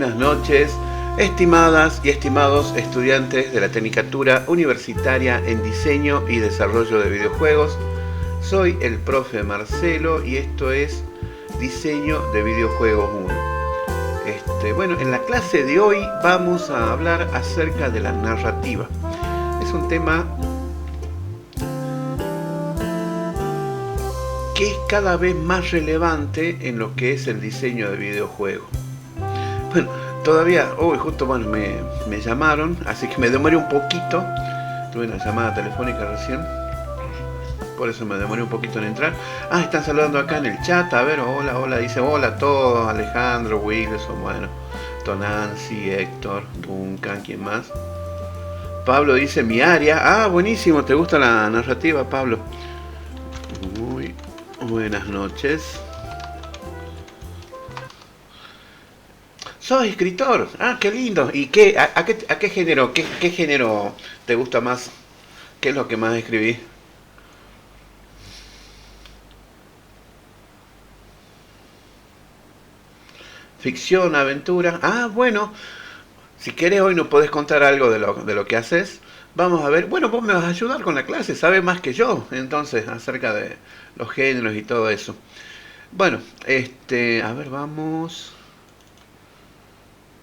buenas noches, estimadas y estimados estudiantes de la Tecnicatura Universitaria en Diseño y Desarrollo de Videojuegos. Soy el profe Marcelo y esto es Diseño de Videojuegos 1. Bueno, en la clase de hoy vamos a hablar acerca de la narrativa. Es un tema que es cada vez más relevante en lo que es el diseño de videojuegos. Bueno, todavía, justo me llamaron, así que me demoré un poquito. Tuve una llamada telefónica recién, por eso me demoré un poquito en entrar. Están saludando acá en el chat, a ver, hola, dice hola a todos, Alejandro, Wilson, bueno, Tonancy, Héctor, Duncan, ¿quién más? Pablo dice mi área, buenísimo, ¿te gusta la narrativa, Pablo? Muy buenas noches. ¿Sos escritor? Qué lindo. ¿Y a qué género? ¿Qué género te gusta más? ¿Qué es lo que más escribís? Ficción, aventura. Bueno. Si querés hoy nos podés contar algo de lo que haces. Vamos a ver. Bueno, vos me vas a ayudar con la clase. Sabés más que yo. Entonces, acerca de los géneros y todo eso. Bueno, a ver, vamos.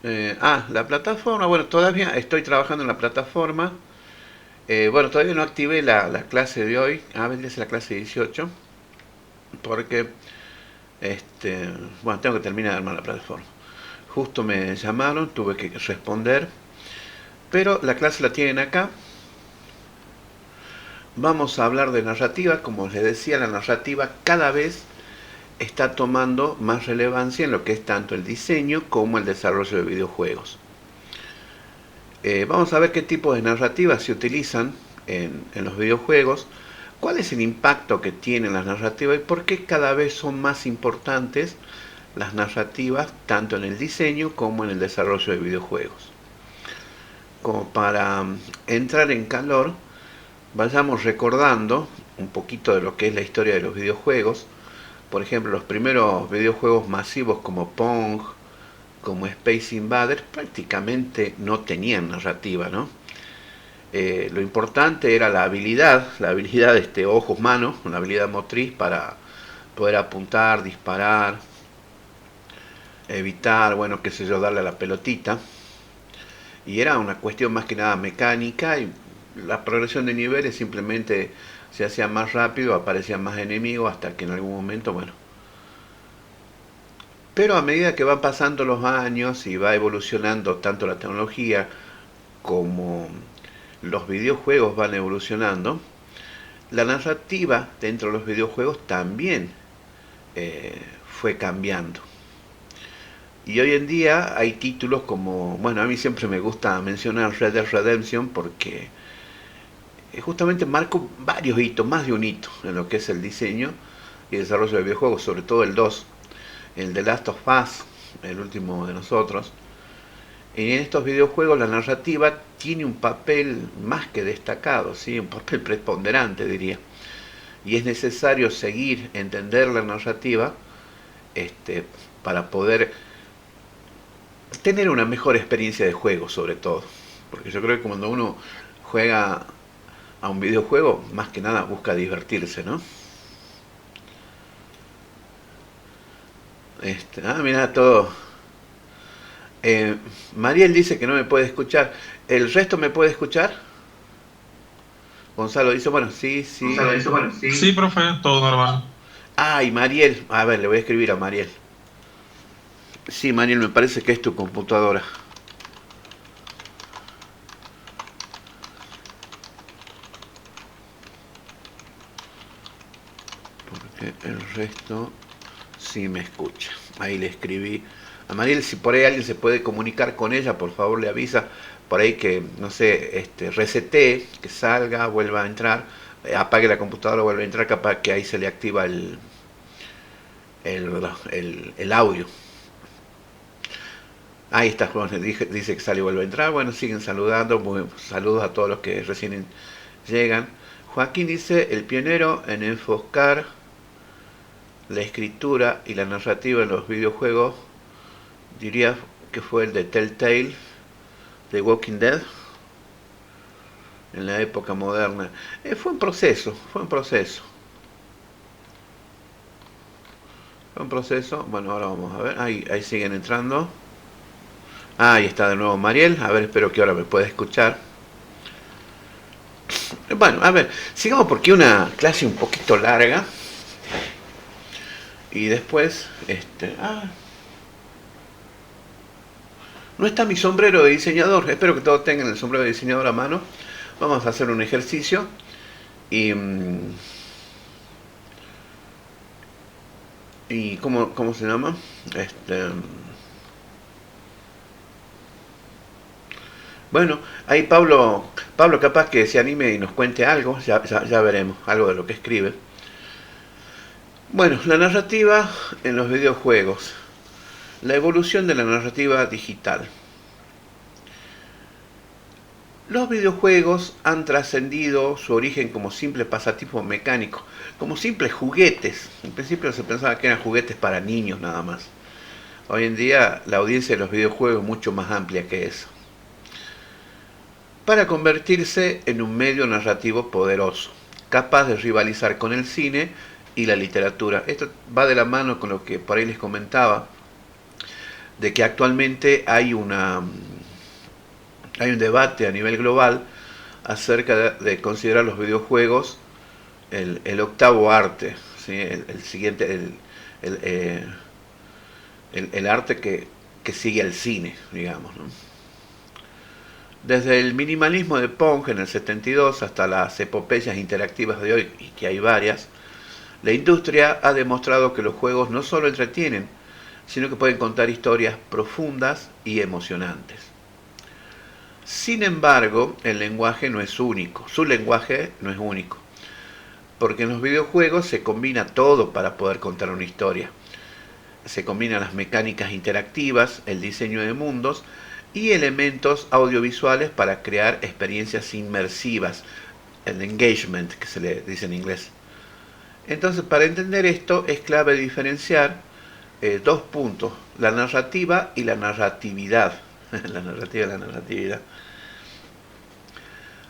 La plataforma, bueno, todavía estoy trabajando en la plataforma. Bueno, todavía no activé la clase de hoy. Vendría a ser la clase 18. Porque, bueno, tengo que terminar de armar la plataforma. Justo me llamaron, tuve que responder. Pero la clase la tienen acá. Vamos a hablar de narrativa. Como les decía, la narrativa cada vez está tomando más relevancia en lo que es tanto el diseño como el desarrollo de videojuegos. Vamos a ver qué tipo de narrativas se utilizan en los videojuegos, cuál es el impacto que tienen las narrativas y por qué cada vez son más importantes las narrativas tanto en el diseño como en el desarrollo de videojuegos. Como para entrar en calor, vayamos recordando un poquito de lo que es la historia de los videojuegos. Por ejemplo, los primeros videojuegos masivos como Pong, como Space Invaders, prácticamente no tenían narrativa, ¿no? Lo importante era la habilidad de ojos-manos, una habilidad motriz para poder apuntar, disparar, evitar, bueno, qué sé yo, darle a la pelotita. Y era una cuestión más que nada mecánica y la progresión de niveles simplemente se hacía más rápido, aparecían más enemigos hasta que en algún momento, bueno. Pero a medida que van pasando los años y va evolucionando tanto la tecnología como los videojuegos van evolucionando, la narrativa dentro de los videojuegos también fue cambiando. Y hoy en día hay títulos como, bueno, a mí siempre me gusta mencionar Red Dead Redemption porque justamente marcó varios hitos, más de un hito en lo que es el diseño y desarrollo de videojuegos, sobre todo el 2, el The Last of Us, el último de nosotros. Y en estos videojuegos la narrativa tiene un papel más que destacado, ¿sí? Un papel preponderante, diría. Y es necesario seguir, entender la narrativa para poder tener una mejor experiencia de juego, sobre todo. Porque yo creo que cuando uno juega a un videojuego, más que nada busca divertirse, ¿no? Mira todo. Mariel dice que no me puede escuchar. ¿El resto me puede escuchar? Gonzalo dice, bueno, sí. Gonzalo dice, bueno, sí. Sí, profe, todo normal. Y Mariel, a ver, le voy a escribir a Mariel. Sí, Mariel, me parece que es tu computadora. Porque el resto sí me escucha. Ahí le escribí a Mariel. Si por ahí alguien se puede comunicar con ella, por favor le avisa. Por ahí que, no sé, resetee, que salga, vuelva a entrar, apague la computadora, vuelva a entrar, capaz que ahí se le activa el audio. Ahí está, dice que sale y vuelve a entrar. Bueno, siguen saludando. Saludos a todos los que recién llegan. Joaquín dice, el pionero en enfocar la escritura y la narrativa en los videojuegos, diría que fue el de Telltale, de Walking Dead, en la época moderna. Fue un proceso, fue un proceso. Fue un proceso. Bueno, ahora vamos a ver. Ahí siguen entrando. Ahí está de nuevo Mariel. A ver, espero que ahora me pueda escuchar. Bueno, a ver, sigamos porque una clase un poquito larga. Y después, no está mi sombrero de diseñador. Espero que todos tengan el sombrero de diseñador a mano. Vamos a hacer un ejercicio. ¿Y cómo se llama? Bueno, ahí Pablo capaz que se anime y nos cuente algo, ya veremos, algo de lo que escribe. Bueno, la narrativa en los videojuegos. La evolución de la narrativa digital. Los videojuegos han trascendido su origen como simples pasatiempos mecánicos, como simples juguetes. En principio se pensaba que eran juguetes para niños nada más. Hoy en día la audiencia de los videojuegos es mucho más amplia que eso. Para convertirse en un medio narrativo poderoso, capaz de rivalizar con el cine y la literatura. Esto va de la mano con lo que por ahí les comentaba, de que actualmente hay un debate a nivel global acerca de considerar los videojuegos el octavo arte, ¿sí? el siguiente, el arte que sigue al cine, digamos, ¿no? Desde el minimalismo de Pong en el 72 hasta las epopeyas interactivas de hoy, y que hay varias, la industria ha demostrado que los juegos no solo entretienen, sino que pueden contar historias profundas y emocionantes. Sin embargo, el lenguaje no es único, su lenguaje no es único, porque en los videojuegos se combina todo para poder contar una historia. Se combinan las mecánicas interactivas, el diseño de mundos y elementos audiovisuales para crear experiencias inmersivas, el engagement que se le dice en inglés. Entonces, para entender esto es clave diferenciar dos puntos, la narrativa y la narratividad. La narrativa y la narratividad.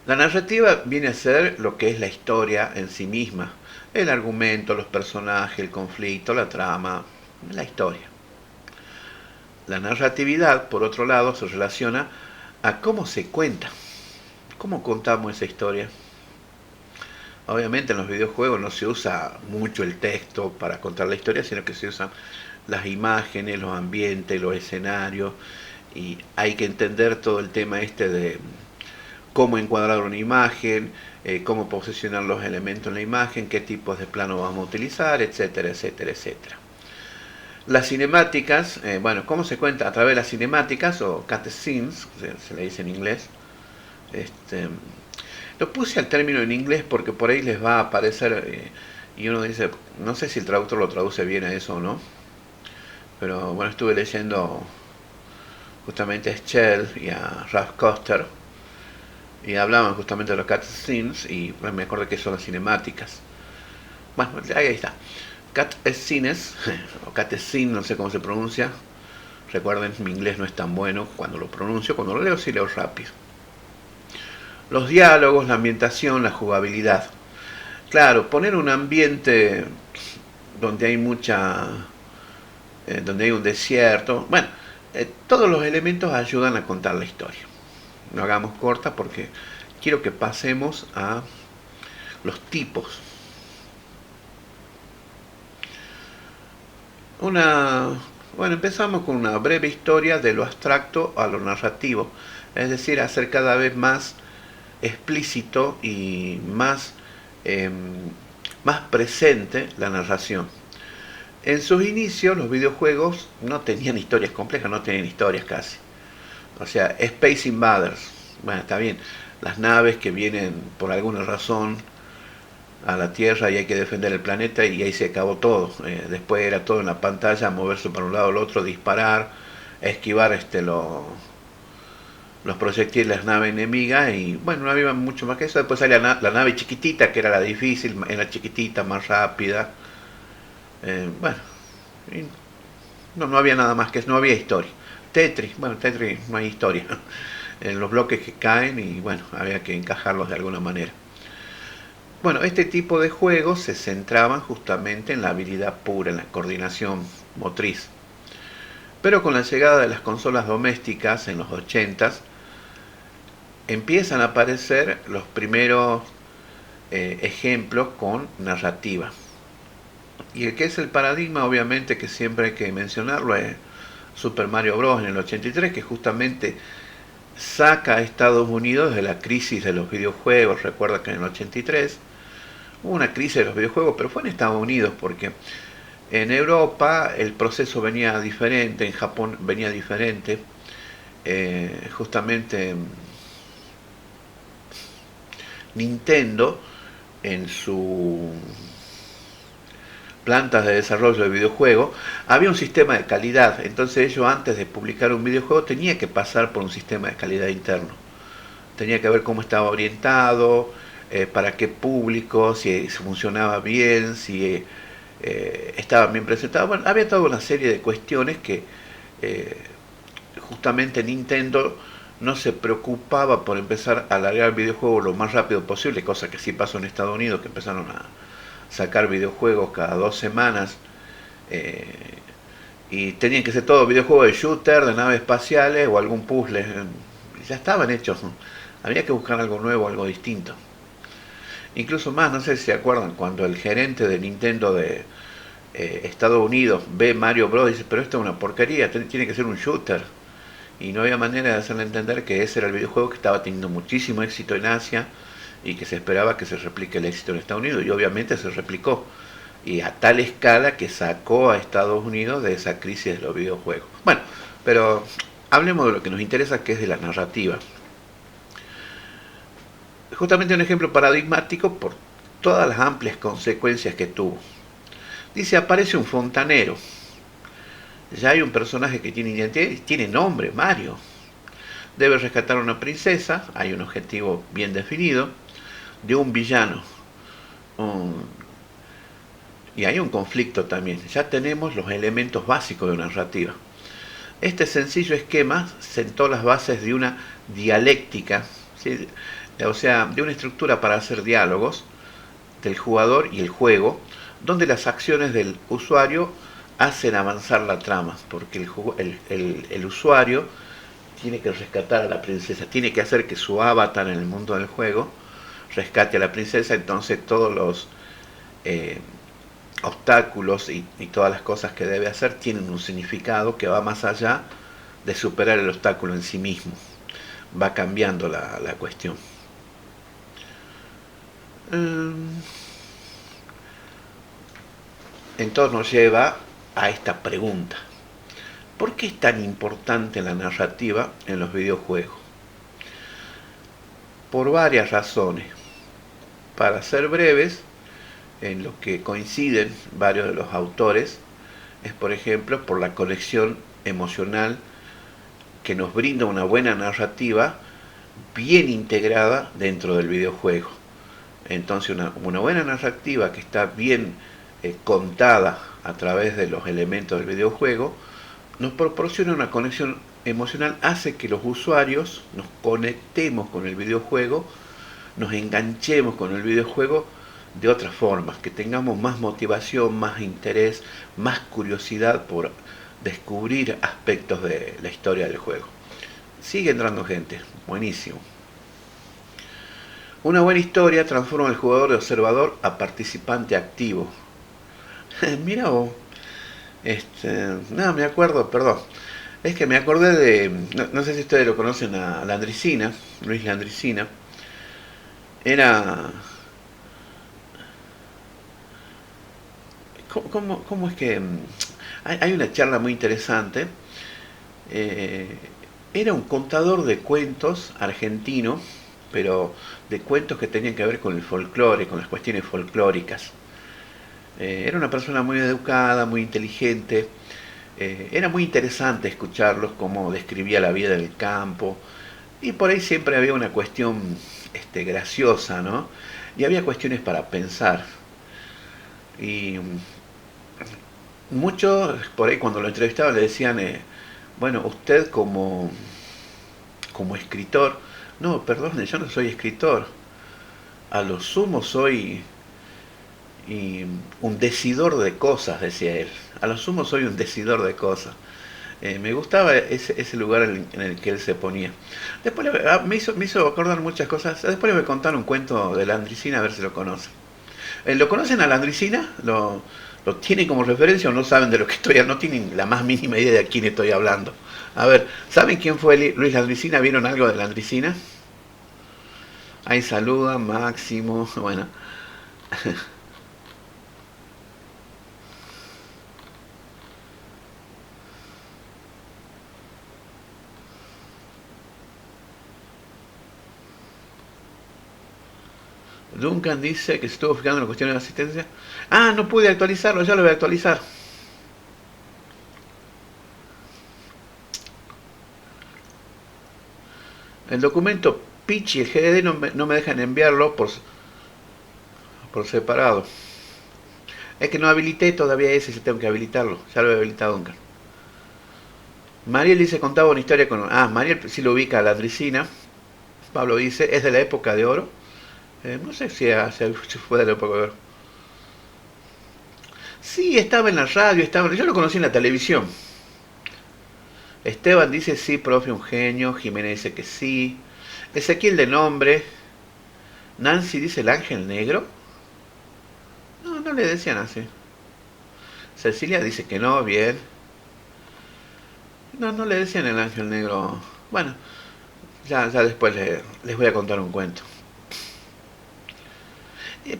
La narrativa viene a ser lo que es la historia en sí misma, el argumento, los personajes, el conflicto, la trama, la historia. La narratividad, por otro lado, se relaciona a cómo se cuenta, cómo contamos esa historia. Obviamente en los videojuegos no se usa mucho el texto para contar la historia, sino que se usan las imágenes, los ambientes, los escenarios, y hay que entender todo el tema de cómo encuadrar una imagen, cómo posicionar los elementos en la imagen, qué tipos de plano vamos a utilizar, etcétera, etcétera, etcétera. Las cinemáticas, ¿cómo se cuenta? A través de las cinemáticas o cutscenes, se le dice en inglés. Lo puse al término en inglés porque por ahí les va a aparecer, y uno dice, no sé si el traductor lo traduce bien a eso o no, pero bueno, estuve leyendo justamente a Shell y a Ralph Koster, y hablaban justamente de los cutscenes, y me acordé que son las cinemáticas. Bueno, ahí está. Cutscenes, o cutscene, no sé cómo se pronuncia. Recuerden, mi inglés no es tan bueno cuando lo pronuncio, cuando lo leo sí leo rápido. Los diálogos, la ambientación, la jugabilidad. Claro, poner un ambiente donde hay donde hay un desierto. Bueno, todos los elementos ayudan a contar la historia. No hagamos corta porque quiero que pasemos a los tipos. Empezamos con una breve historia de lo abstracto a lo narrativo, es decir, hacer cada vez más explícito y más presente la narración. En sus inicios los videojuegos no tenían historias complejas, no tenían historias casi. O sea, Space Invaders, bueno, está bien, las naves que vienen por alguna razón a la Tierra y hay que defender el planeta y ahí se acabó todo. Después era todo en la pantalla, moverse para un lado o el otro, disparar, esquivar los proyectiles de las naves enemigas y bueno, no había mucho más que eso. Después salía la nave chiquitita, que era la difícil, era chiquitita, más rápida. No había nada más que eso, no había historia. Tetris. Bueno, Tetris no hay historia. En los bloques que caen y bueno, había que encajarlos de alguna manera. Bueno, este tipo de juegos se centraban justamente en la habilidad pura, en la coordinación motriz. Pero con la llegada de las consolas domésticas en los 80s, empiezan a aparecer los primeros ejemplos con narrativa. Y el que es el paradigma, obviamente, que siempre hay que mencionarlo, es Super Mario Bros. En el 83, que justamente saca a Estados Unidos de la crisis de los videojuegos. Recuerda que en el 83 hubo una crisis de los videojuegos, pero fue en Estados Unidos, porque en Europa el proceso venía diferente, en Japón venía diferente. Justamente Nintendo, en su plantas de desarrollo de videojuegos, había un sistema de calidad. Entonces ellos, antes de publicar un videojuego, tenía que pasar por un sistema de calidad interno. Tenía que ver cómo estaba orientado, para qué público, si funcionaba bien, si estaba bien presentado. Bueno, había toda una serie de cuestiones que justamente Nintendo no se preocupaba por empezar a alargar el videojuego lo más rápido posible, cosa que sí pasó en Estados Unidos, que empezaron a sacar videojuegos cada 2 semanas, y tenían que ser todos videojuegos de shooter, de naves espaciales o algún puzzle. Ya estaban hechos, ¿no? Había que buscar algo nuevo, algo distinto. Incluso más, no sé si se acuerdan, cuando el gerente de Nintendo de Estados Unidos ve Mario Bros. Dice, pero esto es una porquería, tiene que ser un shooter. Y no había manera de hacerle entender que ese era el videojuego que estaba teniendo muchísimo éxito en Asia y que se esperaba que se replique el éxito en Estados Unidos. Y obviamente se replicó. Y a tal escala que sacó a Estados Unidos de esa crisis de los videojuegos. Bueno, pero hablemos de lo que nos interesa, que es de la narrativa. Justamente un ejemplo paradigmático por todas las amplias consecuencias que tuvo. Dice, aparece un fontanero. Ya hay un personaje que tiene identidad, tiene nombre, Mario. Debe rescatar a una princesa, hay un objetivo bien definido, de un villano. Y hay un conflicto también. Ya tenemos los elementos básicos de una narrativa. Este sencillo esquema sentó las bases de una dialéctica, ¿sí? O sea, de una estructura para hacer diálogos del jugador y el juego, donde las acciones del usuario hacen avanzar la trama, porque el usuario tiene que rescatar a la princesa, tiene que hacer que su avatar en el mundo del juego rescate a la princesa. Entonces todos los obstáculos y todas las cosas que debe hacer tienen un significado que va más allá de superar el obstáculo en sí mismo. Va cambiando la cuestión. Entonces nos lleva a esta pregunta: ¿por qué es tan importante la narrativa en los videojuegos? Por varias razones. Para ser breves, en lo que coinciden varios de los autores, es por ejemplo por la conexión emocional que nos brinda una buena narrativa bien integrada dentro del videojuego. Entonces una buena narrativa que está bien contada a través de los elementos del videojuego nos proporciona una conexión emocional, hace que los usuarios nos conectemos con el videojuego, nos enganchemos con el videojuego de otras formas, que tengamos más motivación, más interés, más curiosidad por descubrir aspectos de la historia del juego. Sigue entrando gente, buenísimo. Una buena historia transforma al jugador de observador a participante activo. Mira vos, no me acuerdo, perdón. Es que me acordé de, no sé si ustedes lo conocen, a Landricina, Luis Landricina. Era... ¿Cómo es que...? Hay una charla muy interesante. Era un contador de cuentos argentino, pero de cuentos que tenían que ver con el folclore, con las cuestiones folclóricas. Era una persona muy educada, muy inteligente. Era muy interesante escucharlos, cómo describía la vida del campo. Y por ahí siempre había una cuestión graciosa, ¿no? Y había cuestiones para pensar. Y muchos, por ahí cuando lo entrevistaban le decían, Bueno, usted como escritor, no, perdone, yo no soy escritor, a lo sumo soy un decidor de cosas, decía él, a lo sumo soy un decidor de cosas. Me gustaba ese lugar en el que él se ponía. Después me hizo acordar muchas cosas. Después le voy a contar un cuento de la Landricina, a ver si lo conocen. ¿Lo conocen a Landricina? ¿Lo tienen como referencia o no saben de lo que estoy hablando? No tienen la más mínima idea de quién estoy hablando. A ver, ¿saben quién fue Luis Landricina? ¿Vieron algo de Landricina? Ahí saluda, Máximo, bueno. Duncan dice que se estuvo fijando en la cuestión de la asistencia. Ah, no pude actualizarlo, ya lo voy a actualizar. El documento pitch y el GDD no me dejan enviarlo por separado. Es que no habilité todavía ese, si tengo que habilitarlo. Ya lo he habilitado nunca. Mariel dice, contaba una historia con... Ah, Mariel sí lo ubica a la Landricina. Pablo dice, es de la época de oro. No sé si fue de la época de oro. Sí, estaba en la radio, yo lo conocí en la televisión. Esteban dice, sí, profe, un genio. Jimena dice que sí. Ezequiel de nombre. Nancy dice, el ángel negro. No, no le decían así. Cecilia dice que no, bien. No, no le decían el ángel negro. Bueno, ya después les voy a contar un cuento.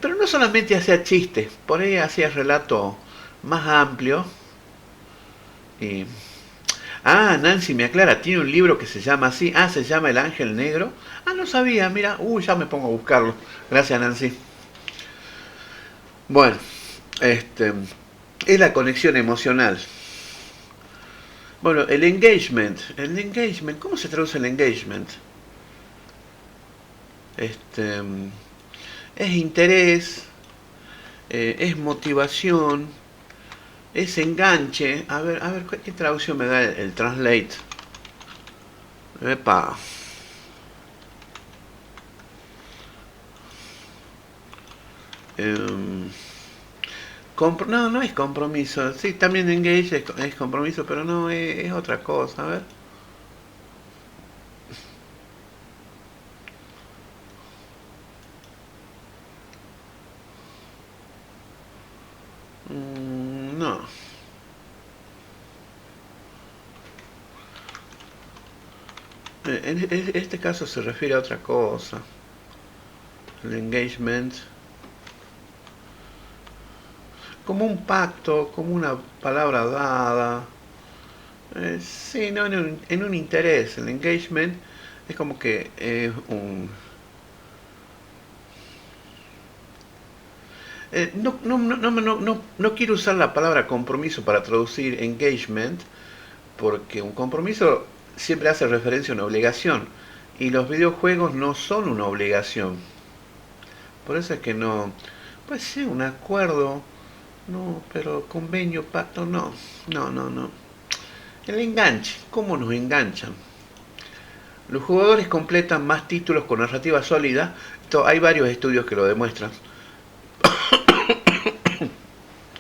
Pero no solamente hacía chistes, por ahí hacía relato más amplio. Y... Ah, Nancy me aclara, tiene un libro que se llama así. Ah, se llama El Ángel Negro. Ah, no sabía, mira. Ya me pongo a buscarlo. Gracias, Nancy. Bueno, es la conexión emocional. Bueno, el engagement, ¿cómo se traduce el engagement? Es interés, es motivación, es enganche. A ver, ¿qué traducción me da el translate? Epa. No es compromiso. Sí, también engage es compromiso, pero no es otra cosa. A ver. No. En este caso se refiere a otra cosa. El engagement. Como un pacto, como una palabra dada. Sí, no, en un interés. El engagement es como que es un... no quiero usar la palabra compromiso para traducir engagement, porque un compromiso siempre hace referencia a una obligación, y los videojuegos no son una obligación. Por eso es que no... Pues sí, un acuerdo, no, pero convenio, pacto, no. El enganche, ¿cómo nos enganchan? Los jugadores completan más títulos con narrativa sólida. Hay varios estudios que lo demuestran.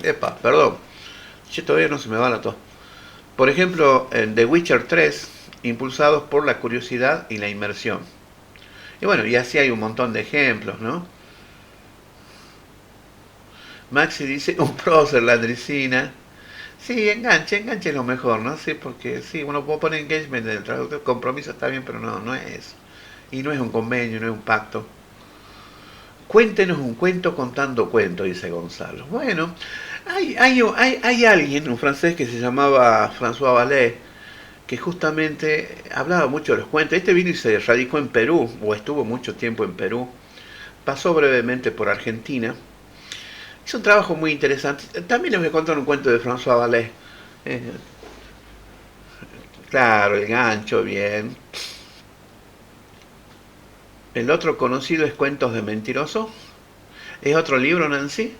Epa, perdón. Todavía no se me va la tos. Por ejemplo, en The Witcher 3, impulsados por la curiosidad y la inmersión. Y bueno, y así hay un montón de ejemplos, ¿no? Maxi dice, un prócer, la Landricina. Sí, enganche es lo mejor, ¿no? Sí, porque sí, uno puede poner engagement en el traductor, compromiso está bien, pero no es. Y no es un convenio, no es un pacto. Cuéntenos un cuento contando cuentos, dice Gonzalo. Bueno, hay alguien, un francés que se llamaba François Vallée, que justamente hablaba mucho de los cuentos. Este vino y se radicó en Perú, o estuvo mucho tiempo en Perú. Pasó brevemente por Argentina. Es un trabajo muy interesante. También les voy a contar un cuento de François Vallée. Claro, el gancho, bien. El otro conocido es Cuentos de Mentiroso. ¿Es otro libro, Nancy?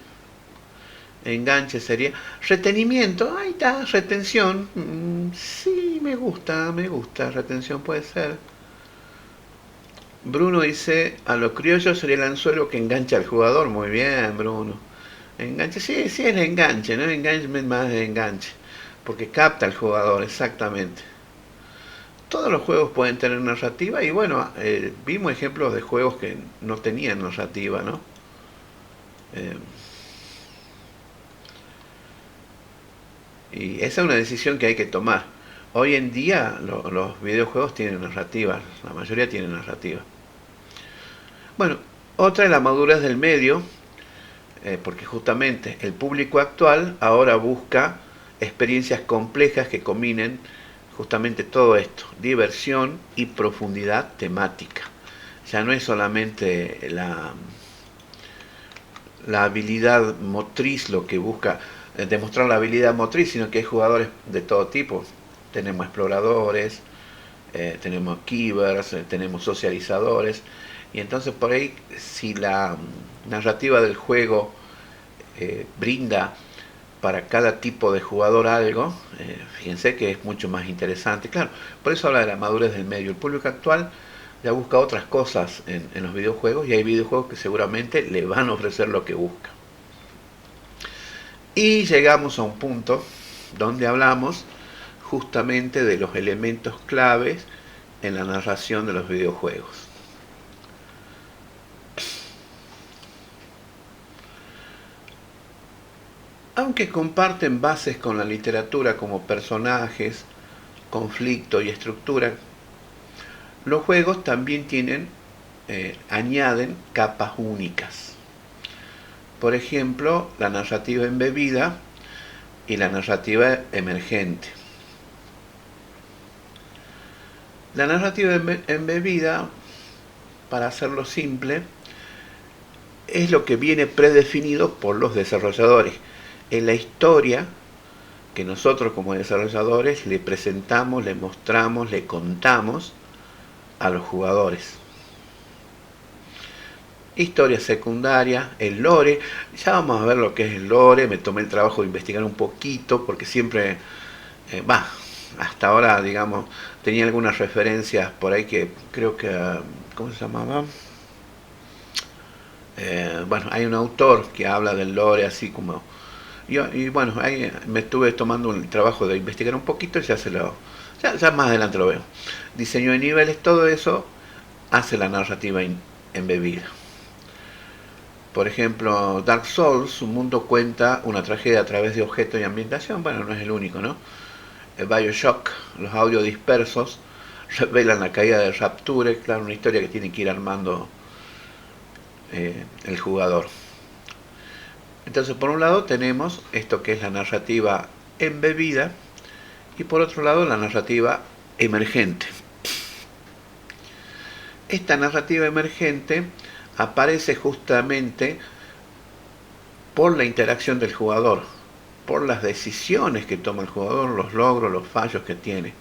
Enganche sería. Retenimiento, ahí está, retención. Sí, Y me gusta, retención puede ser. Bruno dice, a lo criollo sería el anzuelo que engancha al jugador. Muy bien, Bruno. Enganche, sí, sí es enganche, ¿no? Engagement más de enganche. Porque capta al jugador, exactamente. Todos los juegos pueden tener narrativa y bueno, vimos ejemplos de juegos que no tenían narrativa, ¿no? Eh, y esa es una decisión que hay que tomar. Hoy en día los videojuegos tienen narrativa, la mayoría tienen narrativa. Bueno, otra es la madurez del medio, porque justamente el público actual ahora busca experiencias complejas que combinen justamente todo esto, diversión y profundidad temática. Ya no es solamente la habilidad motriz lo que busca demostrar la habilidad motriz, sino que hay jugadores de todo tipo. Tenemos exploradores, tenemos keepers, tenemos socializadores, y entonces por ahí si la narrativa del juego brinda para cada tipo de jugador algo, fíjense que es mucho más interesante. Claro, por eso habla de la madurez del medio. El público actual ya busca otras cosas en los videojuegos y hay videojuegos que seguramente le van a ofrecer lo que busca. Y llegamos a un punto donde hablamos justamente de los elementos claves en la narración de los videojuegos. Aunque comparten bases con la literatura como personajes, conflicto y estructura, los juegos también añaden capas únicas. Por ejemplo, la narrativa embebida y la narrativa emergente. La narrativa embebida, para hacerlo simple, es lo que viene predefinido por los desarrolladores. En la historia que nosotros como desarrolladores le presentamos, le mostramos, le contamos a los jugadores. Historia secundaria, el lore, ya vamos a ver lo que es el lore, me tomé el trabajo de investigar un poquito porque siempre, hasta ahora digamos, tenía algunas referencias por ahí que creo que, ¿cómo se llamaba? Hay un autor que habla del lore así como... Y bueno, ahí me estuve tomando el trabajo de investigar un poquito y ya más adelante lo veo. Diseño de niveles, todo eso hace la narrativa embebida. Por ejemplo, Dark Souls, su mundo cuenta una tragedia a través de objetos y ambientación. Bueno, no es el único, ¿no? Bioshock, los audios dispersos revelan la caída de Rapture, claro, una historia que tiene que ir armando el jugador. Entonces, por un lado tenemos esto que es la narrativa embebida y por otro lado la narrativa emergente. Esta narrativa emergente aparece justamente por la interacción del jugador, por las decisiones que toma el jugador, los logros, los fallos que tiene,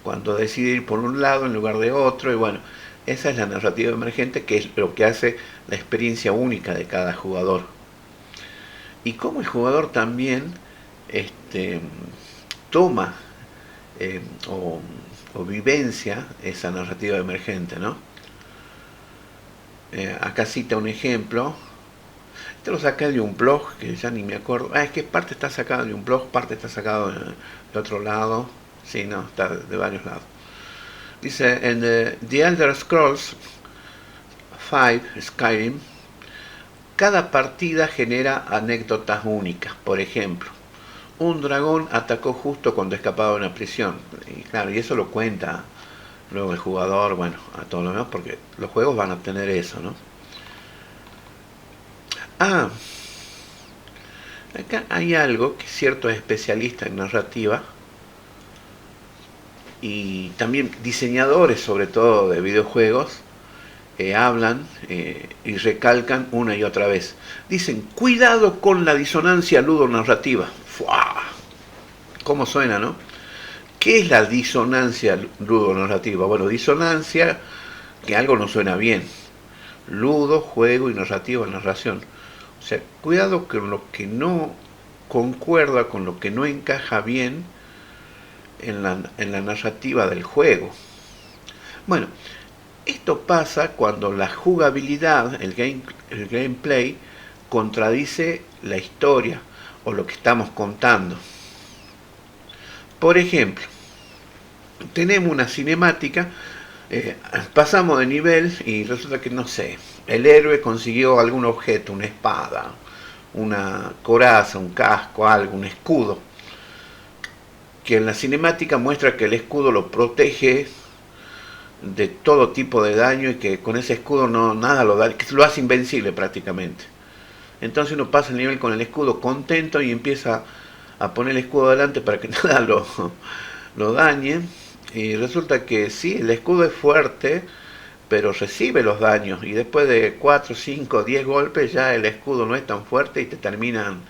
cuando decide ir por un lado en lugar de otro, y bueno, esa es la narrativa emergente, que es lo que hace la experiencia única de cada jugador. Y cómo el jugador también toma o vivencia esa narrativa emergente, ¿no? Acá cita un ejemplo. Este lo saqué de un blog que ya ni me acuerdo. Es que parte está sacado de un blog, parte está sacado de otro lado. Sí, no, está de varios lados. Dice, en The Elder Scrolls 5, Skyrim, cada partida genera anécdotas únicas. Por ejemplo, un dragón atacó justo cuando escapaba de una prisión. Y claro, y eso lo cuenta luego el jugador, bueno, a todos los demás, porque los juegos van a tener eso, ¿no? Acá hay algo que ciertos especialistas en narrativa y también diseñadores, sobre todo de videojuegos, hablan y recalcan una y otra vez. Dicen, cuidado con la disonancia ludonarrativa. ¡Fua! ¿Cómo suena, no? ¿Qué es la disonancia ludonarrativa? Bueno, disonancia, que algo no suena bien. Ludo, juego y narrativa, narración. O sea, cuidado con lo que no concuerda, con lo que no encaja bien en la narrativa del juego. Bueno, esto pasa cuando la jugabilidad, el gameplay, contradice la historia o lo que estamos contando. Por ejemplo, tenemos una cinemática, pasamos de nivel y resulta que, no sé, el héroe consiguió algún objeto, una espada, una coraza, un casco, algo, un escudo, que en la cinemática muestra que el escudo lo protege de todo tipo de daño y que con ese escudo no nada lo da, que lo hace invencible prácticamente. Entonces uno pasa el nivel con el escudo contento y empieza a poner el escudo adelante para que nada lo dañe, y resulta que sí, el escudo es fuerte, pero recibe los daños, y después de 4, 5, 10 golpes ya el escudo no es tan fuerte y te terminan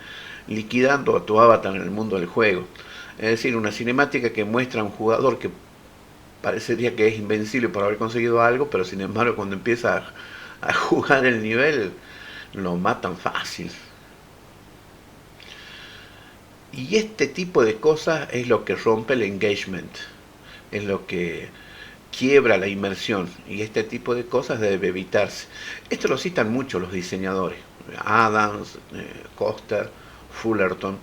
liquidando a tu avatar en el mundo del juego. Es decir, una cinemática que muestra a un jugador que parecería que es invencible por haber conseguido algo, pero sin embargo cuando empieza a jugar el nivel lo matan fácil. Y este tipo de cosas es lo que rompe el engagement, es lo que quiebra la inmersión, y este tipo de cosas debe evitarse. Esto lo citan mucho los diseñadores, Adams, Koster, Fullerton,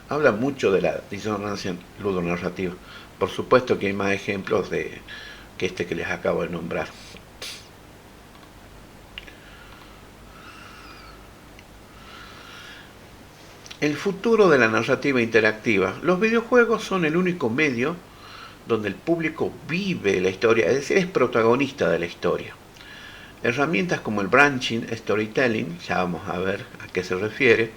hablan mucho de la disonancia ludonarrativa. Por supuesto que hay más ejemplos que este que les acabo de nombrar. El futuro de la narrativa interactiva. Los videojuegos son el único medio donde el público vive la historia, es decir, es protagonista de la historia. Herramientas como el branching storytelling, ya vamos a ver a qué se refiere.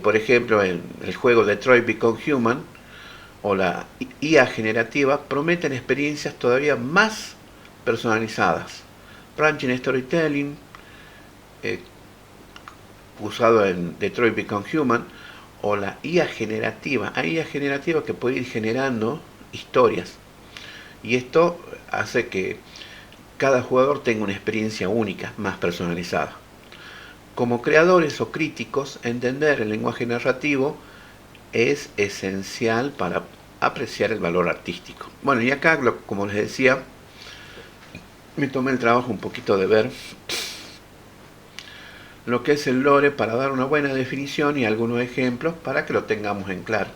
Por ejemplo, en el juego Detroit Become Human o la IA generativa prometen experiencias todavía más personalizadas. Branching storytelling, usado en Detroit Become Human, o la IA generativa. Hay IA generativa que puede ir generando historias, y esto hace que cada jugador tenga una experiencia única, más personalizada. Como creadores o críticos, entender el lenguaje narrativo es esencial para apreciar el valor artístico. Bueno, y acá, como les decía, me tomé el trabajo un poquito de ver lo que es el lore para dar una buena definición y algunos ejemplos para que lo tengamos en claro.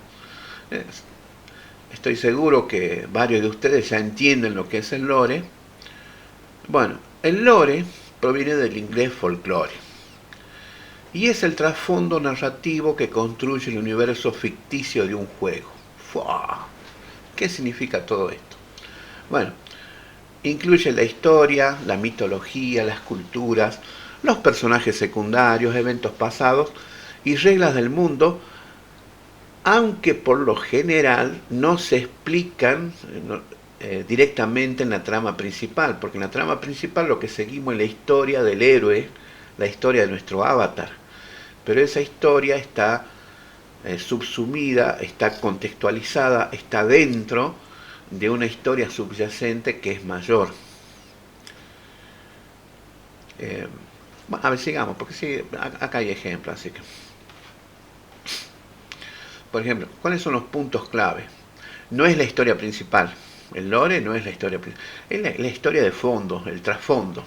Estoy seguro que varios de ustedes ya entienden lo que es el lore. Bueno, el lore proviene del inglés folclore y es el trasfondo narrativo que construye el universo ficticio de un juego. ¡Fua! ¿Qué significa todo esto? Bueno, incluye la historia, la mitología, las culturas, los personajes secundarios, eventos pasados y reglas del mundo, aunque por lo general no se explican directamente en la trama principal, porque en la trama principal lo que seguimos es la historia del héroe, la historia de nuestro avatar, pero esa historia está subsumida, está contextualizada, está dentro de una historia subyacente que es mayor. A ver, sigamos, porque sí, acá hay ejemplos, así que... Por ejemplo, ¿cuáles son los puntos clave? No es la historia principal, el lore no es la historia principal, es la historia de fondo, el trasfondo,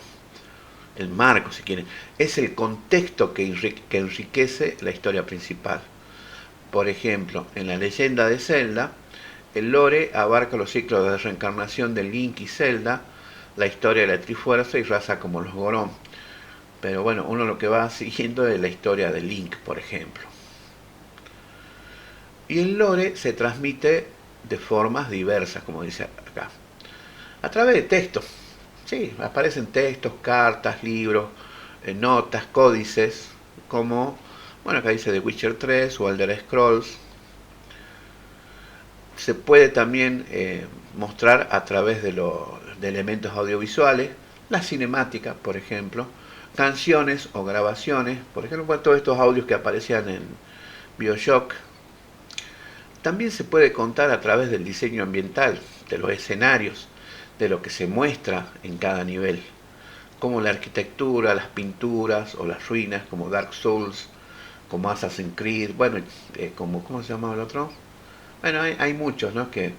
el marco, si quieren. Es el contexto que enriquece la historia principal. Por ejemplo, en la leyenda de Zelda, el lore abarca los ciclos de reencarnación de Link y Zelda, la historia de la Trifuerza y raza como los Goron. Pero bueno, uno lo que va siguiendo es la historia de Link, por ejemplo. Y el lore se transmite de formas diversas, como dice acá. A través de textos. Sí, aparecen textos, cartas, libros, notas, códices, como, bueno, acá dice The Witcher 3 o Elder Scrolls. Se puede también mostrar a través de elementos audiovisuales, la cinemática, por ejemplo, canciones o grabaciones, por ejemplo, todos estos audios que aparecían en BioShock. También se puede contar a través del diseño ambiental, de los escenarios, de lo que se muestra en cada nivel, como la arquitectura, las pinturas o las ruinas, como Dark Souls, como Assassin's Creed, bueno, como, ¿cómo se llamaba el otro? Bueno, hay muchos, ¿no? Que,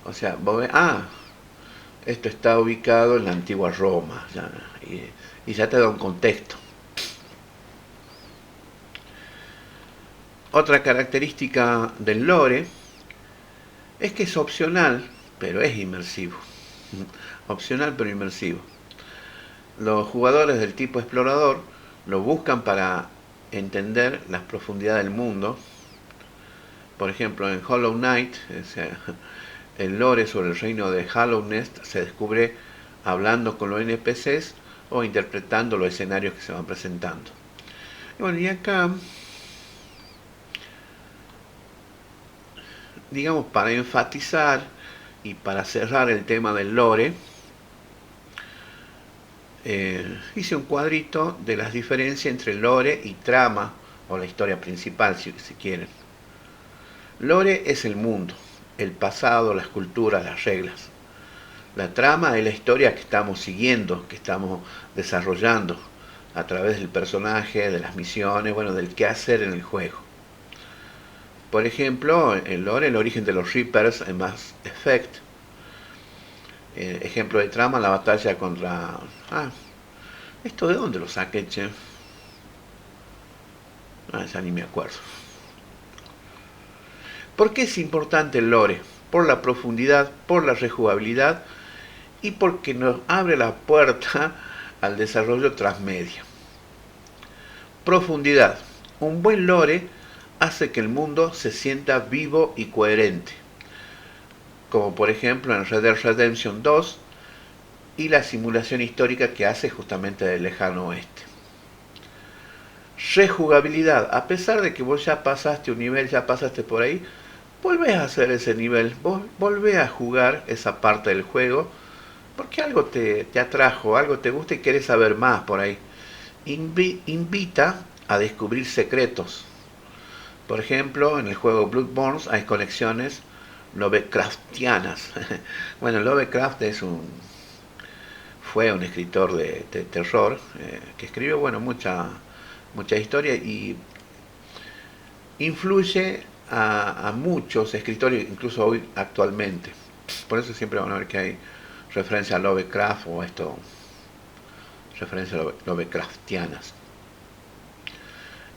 o sea, vos ves, esto está ubicado en la antigua Roma, ya, y ya te da un contexto. Otra característica del lore es que es opcional, pero es inmersivo. Opcional, pero inmersivo. Los jugadores del tipo explorador lo buscan para entender las profundidades del mundo. Por ejemplo, en Hollow Knight, o sea, el lore sobre el reino de Hallownest se descubre hablando con los NPCs o interpretando los escenarios que se van presentando. Y bueno, y acá, digamos, para enfatizar y para cerrar el tema del lore, hice un cuadrito de las diferencias entre lore y trama, o la historia principal, si quieren. Lore es el mundo, el pasado, las culturas, las reglas. La trama es la historia que estamos siguiendo, que estamos desarrollando a través del personaje, de las misiones, bueno, del qué hacer en el juego. Por ejemplo, en lore, el origen de los Reapers en Mass Effect. Ejemplo de trama, la batalla contra... ¿esto de dónde lo saqué, che? Ya ni me acuerdo. ¿Por qué es importante el lore? Por la profundidad, por la rejugabilidad y porque nos abre la puerta al desarrollo transmedia. Profundidad. Un buen lore hace que el mundo se sienta vivo y coherente, como por ejemplo en Red Dead Redemption 2 y la simulación histórica que hace justamente del lejano oeste. Rejugabilidad. A pesar de que vos ya pasaste un nivel, ya pasaste por ahí, volvés a hacer ese nivel, volvés a jugar esa parte del juego, porque algo te atrajo, algo te gusta y querés saber más por ahí. Invita a descubrir secretos. Por ejemplo, en el juego Bloodborne hay conexiones Lovecraftianas. Bueno, Lovecraft fue un escritor de terror que escribió, bueno, mucha historia y influye a muchos escritores, incluso hoy actualmente. Por eso siempre van a ver que hay referencia a Lovecraft o esto, referencias Lovecraftianas.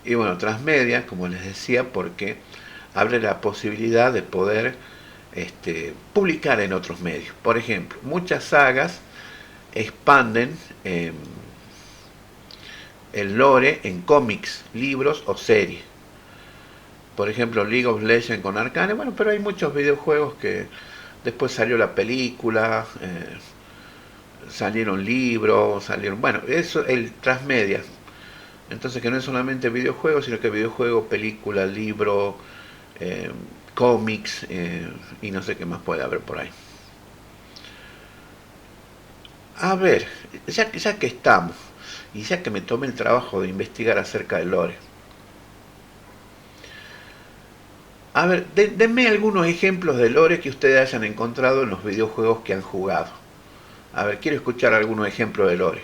Y bueno, transmedia, como les decía, porque abre la posibilidad de poder publicar en otros medios. Por ejemplo, muchas sagas expanden el lore en cómics, libros o series. Por ejemplo, League of Legends con Arcane, bueno, pero hay muchos videojuegos que después salió la película, salieron libros, bueno, eso, el transmedia. Entonces que no es solamente videojuegos, sino que videojuego, película, libro, cómics y no sé qué más puede haber por ahí. A ver, ya que estamos, y ya que me tomé el trabajo de investigar acerca del lore, a ver, denme algunos ejemplos de lore que ustedes hayan encontrado en los videojuegos que han jugado. A ver, quiero escuchar algunos ejemplos de lore.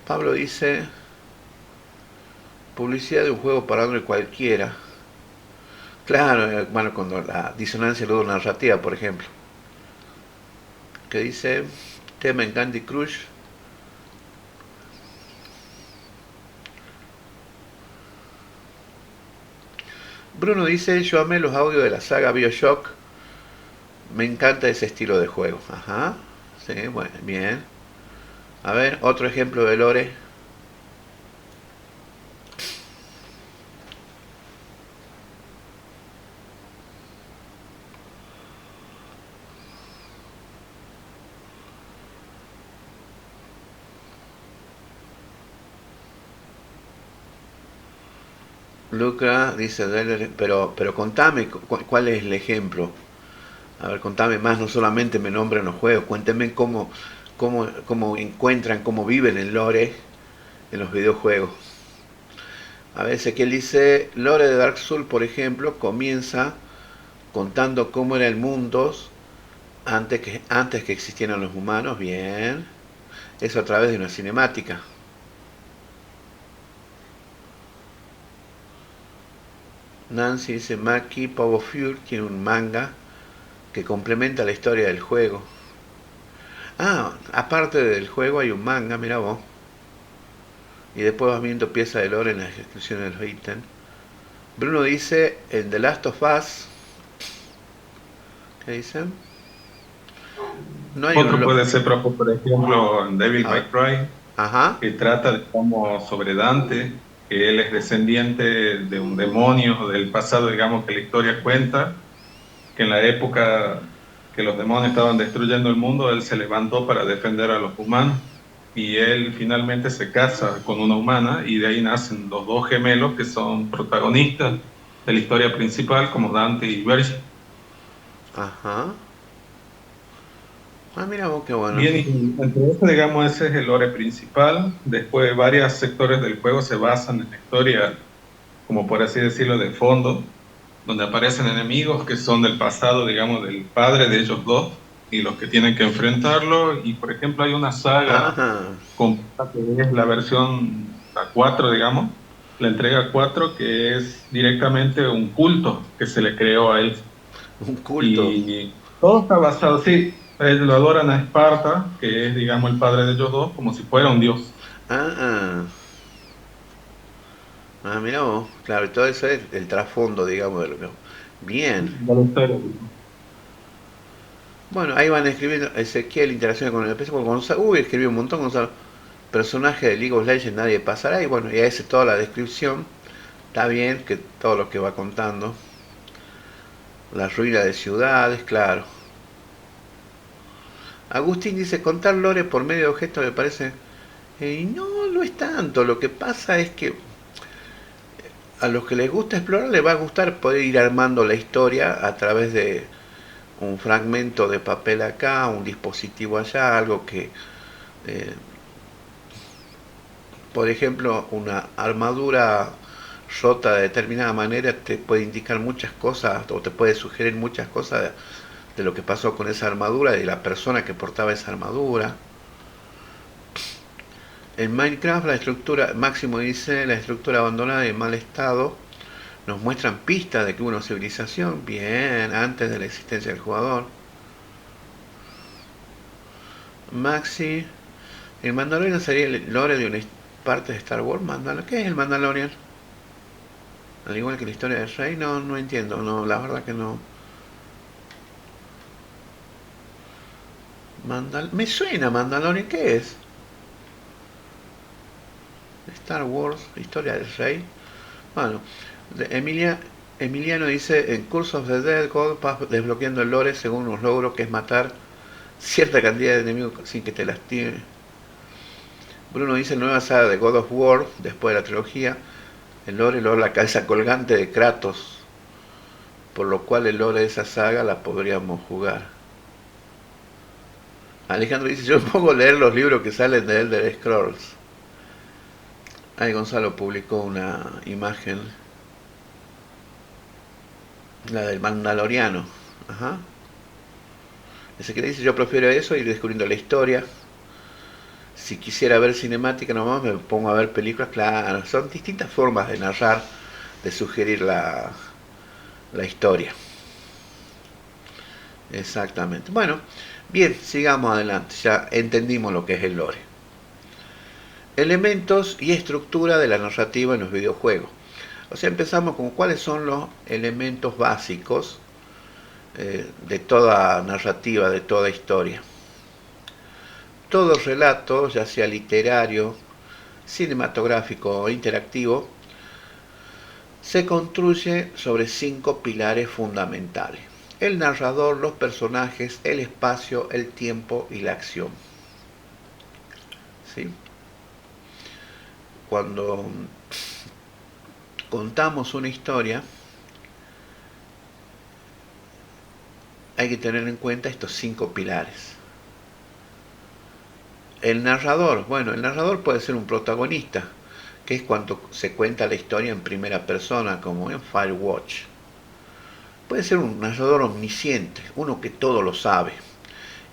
Pablo dice, publicidad de un juego para Android cualquiera. Claro, bueno, cuando la disonancia ludonarrativa, por ejemplo. Que dice, tema en Candy Crush. Bruno dice, yo amé los audios de la saga BioShock. Me encanta ese estilo de juego. Ajá, sí, bueno, bien. A ver, otro ejemplo de lore. Luca dice, pero contame cuál es el ejemplo. A ver, contame más, no solamente me nombren los juegos, cuéntenme cómo encuentran, cómo viven el lore en los videojuegos. A ver, Ezequiel dice, lore de Dark Souls, por ejemplo, comienza contando cómo era el mundo antes que existieran los humanos, bien. Eso a través de una cinemática. Nancy dice, Maki Power Fury tiene un manga que complementa la historia del juego. Ah, aparte del juego hay un manga, mira vos. Y después vas viendo piezas de lore en las descripciones de los ítems. Bruno dice, en The Last of Us, ¿qué dicen? No hay otro puede ser, por ejemplo, en Devil May Cry, ajá, que trata de como sobre Dante, que él es descendiente de un demonio del pasado, digamos, que la historia cuenta, que en la época que los demonios estaban destruyendo el mundo, él se levantó para defender a los humanos, y él finalmente se casa con una humana, y de ahí nacen los dos gemelos que son protagonistas de la historia principal, como Dante y Virgil. Ajá. Ah, mira vos, qué bueno. Bien, y entre eso, digamos, ese es el lore principal. Después, varios sectores del juego se basan en la historia, como por así decirlo, de fondo, donde aparecen enemigos que son del pasado, digamos, del padre de ellos dos, y los que tienen que enfrentarlo. Y, por ejemplo, hay una saga completa que es la versión, la 4, digamos, la entrega 4, que es directamente un culto que se le creó a él. Un culto. Y todo está basado, sí, ellos lo adoran a Esparta, que es, digamos, el padre de ellos dos, como si fuera un dios. Mira vos, claro, y todo eso es el trasfondo, digamos, de lo que... Bien. Bueno, ahí van escribiendo Ezequiel, interacción con el PC, porque Gonzalo, escribió un montón, Gonzalo. Personaje de League of Legends, nadie pasará, y bueno, ya esa es toda la descripción. Está bien que todo lo que va contando. Las ruinas de ciudades, claro. Agustín dice, contar lore por medio de objetos me parece... no, no es tanto. Lo que pasa es que a los que les gusta explorar les va a gustar poder ir armando la historia a través de un fragmento de papel acá, un dispositivo allá, algo que, eh, por ejemplo, una armadura rota de determinada manera te puede indicar muchas cosas o te puede sugerir muchas cosas de lo que pasó con esa armadura, de la persona que portaba esa armadura. En Minecraft la estructura, Máximo dice, la estructura abandonada y en mal estado nos muestran pistas de que hubo una civilización bien antes de la existencia del jugador. Maxi, el Mandalorian sería el lore de una parte de Star Wars. ¿Qué es el Mandalorian? Al igual que la historia de Rey, no, no entiendo, no, la verdad que no. Me suena Mandalorian, ¿qué es? Star Wars, historia del Rey. Bueno, Emiliano dice, en Curse of the Dead, God vas desbloqueando el lore según unos logros, que es matar cierta cantidad de enemigos sin que te lastime. Bruno dice, nueva saga de God of War, después de la trilogía, el lore, la cabeza colgante de Kratos, por lo cual el lore de esa saga la podríamos jugar. Alejandro dice, yo me pongo a leer los libros que salen de Elder Scrolls. Ahí Gonzalo publicó una imagen, la del Mandaloriano. Ajá. Ese que dice, yo prefiero eso, ir descubriendo la historia. Si quisiera ver cinemática nomás, me pongo a ver películas. Claro, son distintas formas de narrar, de sugerir la historia. Exactamente. Bueno, bien, sigamos adelante. Ya entendimos lo que es el lore. Elementos y estructura de la narrativa en los videojuegos. O sea, empezamos con cuáles son los elementos básicos de toda narrativa, de toda historia. Todo relato, ya sea literario, cinematográfico o interactivo, se construye sobre 5 pilares fundamentales: el narrador, los personajes, el espacio, el tiempo y la acción. ¿Sí? Cuando contamos una historia, hay que tener en cuenta estos 5 pilares. El narrador, bueno, el narrador puede ser un protagonista, que es cuando se cuenta la historia en primera persona, como en Firewatch. Puede ser un narrador omnisciente, uno que todo lo sabe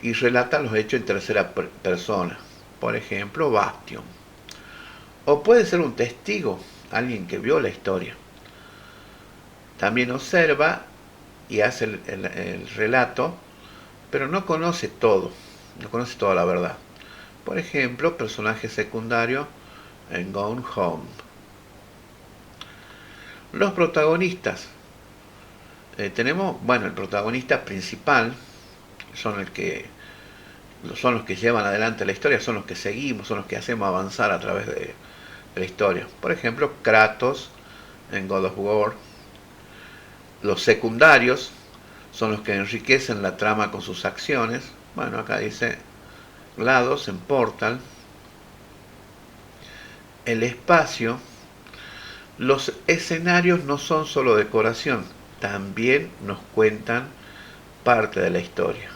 y relata los hechos en tercera persona, por ejemplo, Bastion. O puede ser un testigo, alguien que vio la historia. también observa y hace el relato, pero no conoce todo, no conoce toda la verdad. Por ejemplo, personaje secundario en Gone Home. Los protagonistas. Tenemos, bueno, el protagonista principal son son los que llevan adelante la historia, son los que seguimos, son los que hacemos avanzar a través de la historia. Por ejemplo, Kratos en God of War. Los secundarios son los que enriquecen la trama con sus acciones. Bueno, acá dice GLaDOS en Portal. El espacio. Los escenarios no son solo decoración, también nos cuentan parte de la historia,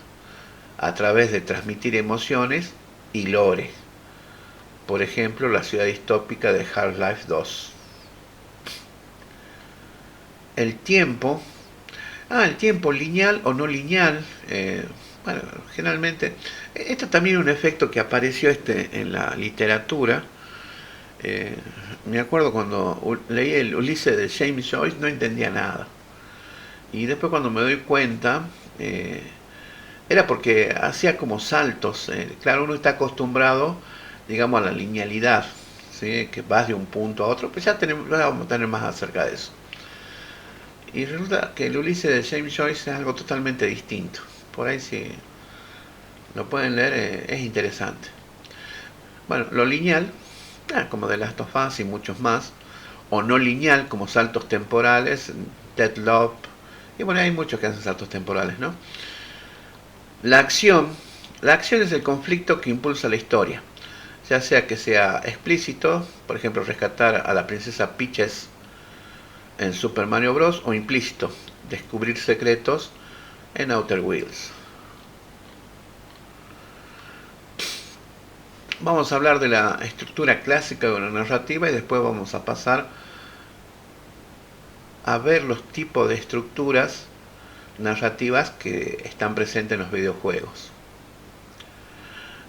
a través de transmitir emociones y lore. Por ejemplo, la ciudad distópica de Half-Life 2. El tiempo. El tiempo lineal o no lineal. Bueno, generalmente. Esto también es un efecto que apareció en la literatura. Me acuerdo cuando leí el Ulises de James Joyce, no entendía nada. Y después cuando me doy cuenta, era porque hacía como saltos. Claro, uno está acostumbrado, digamos, a la linealidad, ¿sí? Que vas de un punto a otro, pues ya vamos a tener más acerca de eso. Y resulta que el Ulises de James Joyce es algo totalmente distinto. Por ahí si lo pueden leer, es interesante. Bueno, lo lineal, como The Last of Us y muchos más, o no lineal, como saltos temporales, Deadloop, y bueno, hay muchos que hacen saltos temporales, ¿no? La acción es el conflicto que impulsa la historia, ya sea que sea explícito, por ejemplo, rescatar a la princesa Peaches en Super Mario Bros., o implícito, descubrir secretos en Outer Wilds. Vamos a hablar de la estructura clásica de una narrativa y después vamos a pasar a ver los tipos de estructuras narrativas que están presentes en los videojuegos.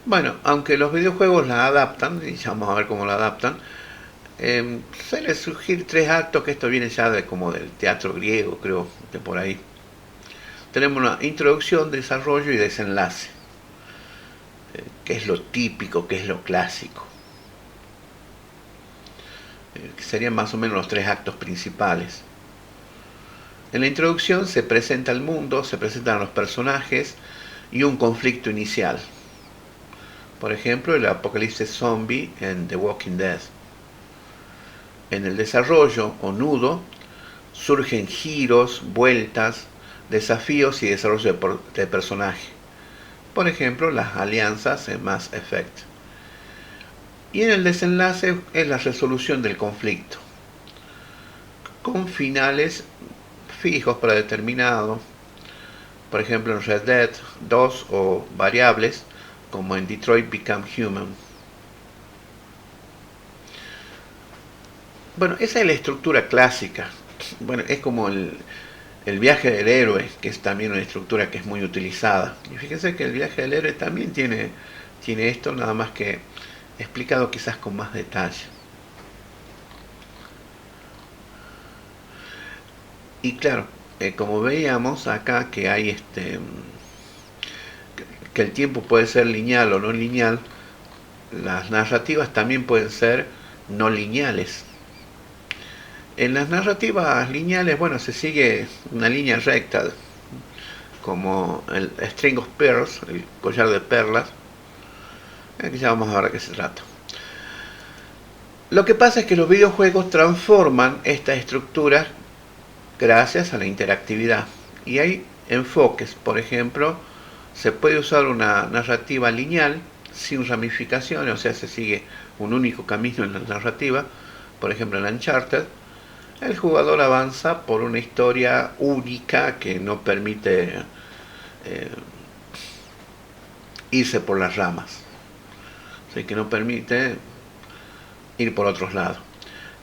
Bueno, aunque los videojuegos la adaptan, y ya vamos a ver cómo la adaptan, suele surgir 3 actos, que esto viene ya como del teatro griego, creo, de por ahí. Tenemos una introducción, desarrollo y desenlace, que es lo típico, que es lo clásico. Que serían más o menos los 3 actos principales. En la introducción se presenta el mundo, se presentan los personajes y un conflicto inicial. Por ejemplo, el apocalipsis zombie en The Walking Dead. En el desarrollo o nudo surgen giros, vueltas, desafíos y desarrollo de personaje. Por ejemplo, las alianzas en Mass Effect. Y en el desenlace es la resolución del conflicto, con finales fijos predeterminados, por ejemplo en Red Dead 2, o variables como en Detroit Become Human. Bueno, esa es la estructura clásica. Bueno, es como el viaje del héroe, que es también una estructura que es muy utilizada. Y fíjense que el viaje del héroe también tiene esto, nada más que explicado quizás con más detalle. Y claro, como veíamos acá que hay que el tiempo puede ser lineal o no lineal, las narrativas también pueden ser no lineales. En las narrativas lineales, bueno, se sigue una línea recta, como el String of Pearls, el collar de perlas, que ya vamos a ver de qué se trata. Lo que pasa es que los videojuegos transforman esta estructura gracias a la interactividad. Y hay enfoques, por ejemplo, se puede usar una narrativa lineal sin ramificaciones, o sea, se sigue un único camino en la narrativa. Por ejemplo, en Uncharted, el jugador avanza por una historia única que no permite irse por las ramas, o sea, que no permite ir por otros lados.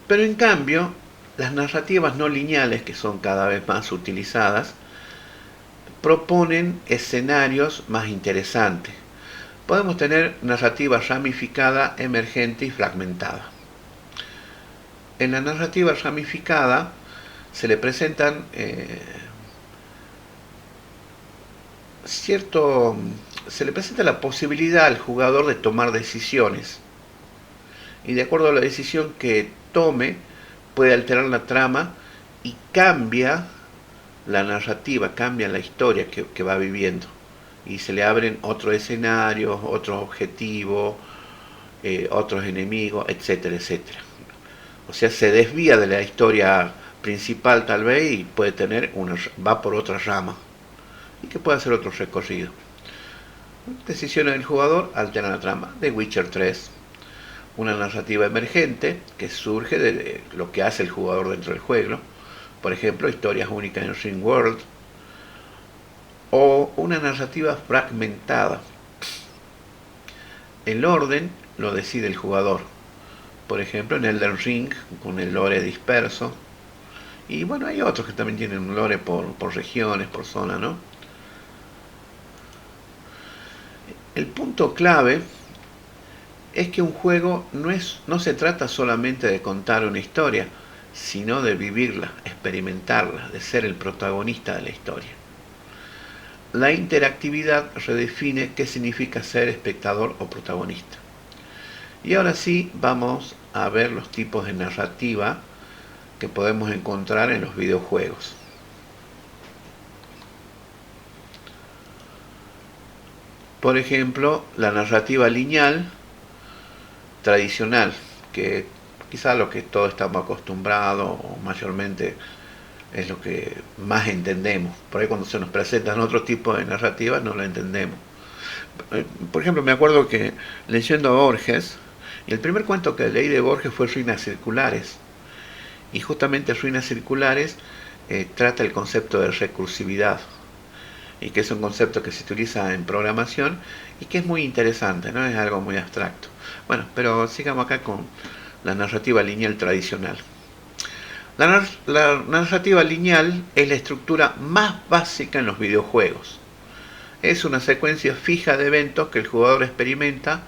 Pero en cambio, las narrativas no lineales, que son cada vez más utilizadas, proponen escenarios más interesantes. Podemos tener narrativa ramificada, emergente y fragmentada. En la narrativa ramificada se le presentan se le presenta la posibilidad al jugador de tomar decisiones, y de acuerdo a la decisión que tome puede alterar la trama y cambia la narrativa, cambia la historia que va viviendo, y se le abren otros escenarios, otros objetivos, otros enemigos, etcétera, etcétera. O sea, se desvía de la historia principal tal vez y puede va por otra rama y que puede hacer otro recorrido. Decisiones del jugador alteran la trama. The Witcher 3, una narrativa emergente que surge de lo que hace el jugador dentro del juego. Por ejemplo, historias únicas en RimWorld, o una narrativa fragmentada. El orden lo decide el jugador. Por ejemplo, en Elden Ring, con el lore disperso. Y bueno, hay otros que también tienen un lore por regiones, por zona, ¿no? El punto clave es que un juego no se trata solamente de contar una historia, sino de vivirla, experimentarla, de ser el protagonista de la historia. La interactividad redefine qué significa ser espectador o protagonista. Y ahora sí vamos a ver los tipos de narrativa que podemos encontrar en los videojuegos. Por ejemplo, la narrativa lineal tradicional, que quizá lo que todos estamos acostumbrados o mayormente es lo que más entendemos. Por ahí cuando se nos presentan otros tipos de narrativas no lo entendemos. Por ejemplo, me acuerdo que leyendo a Borges, y el primer cuento que leí de Borges fue Ruinas Circulares. Y justamente Ruinas Circulares trata el concepto de recursividad, y que es un concepto que se utiliza en programación y que es muy interesante, no es algo muy abstracto. Bueno, pero sigamos acá con la narrativa lineal tradicional. La narrativa lineal es la estructura más básica en los videojuegos. Es una secuencia fija de eventos que el jugador experimenta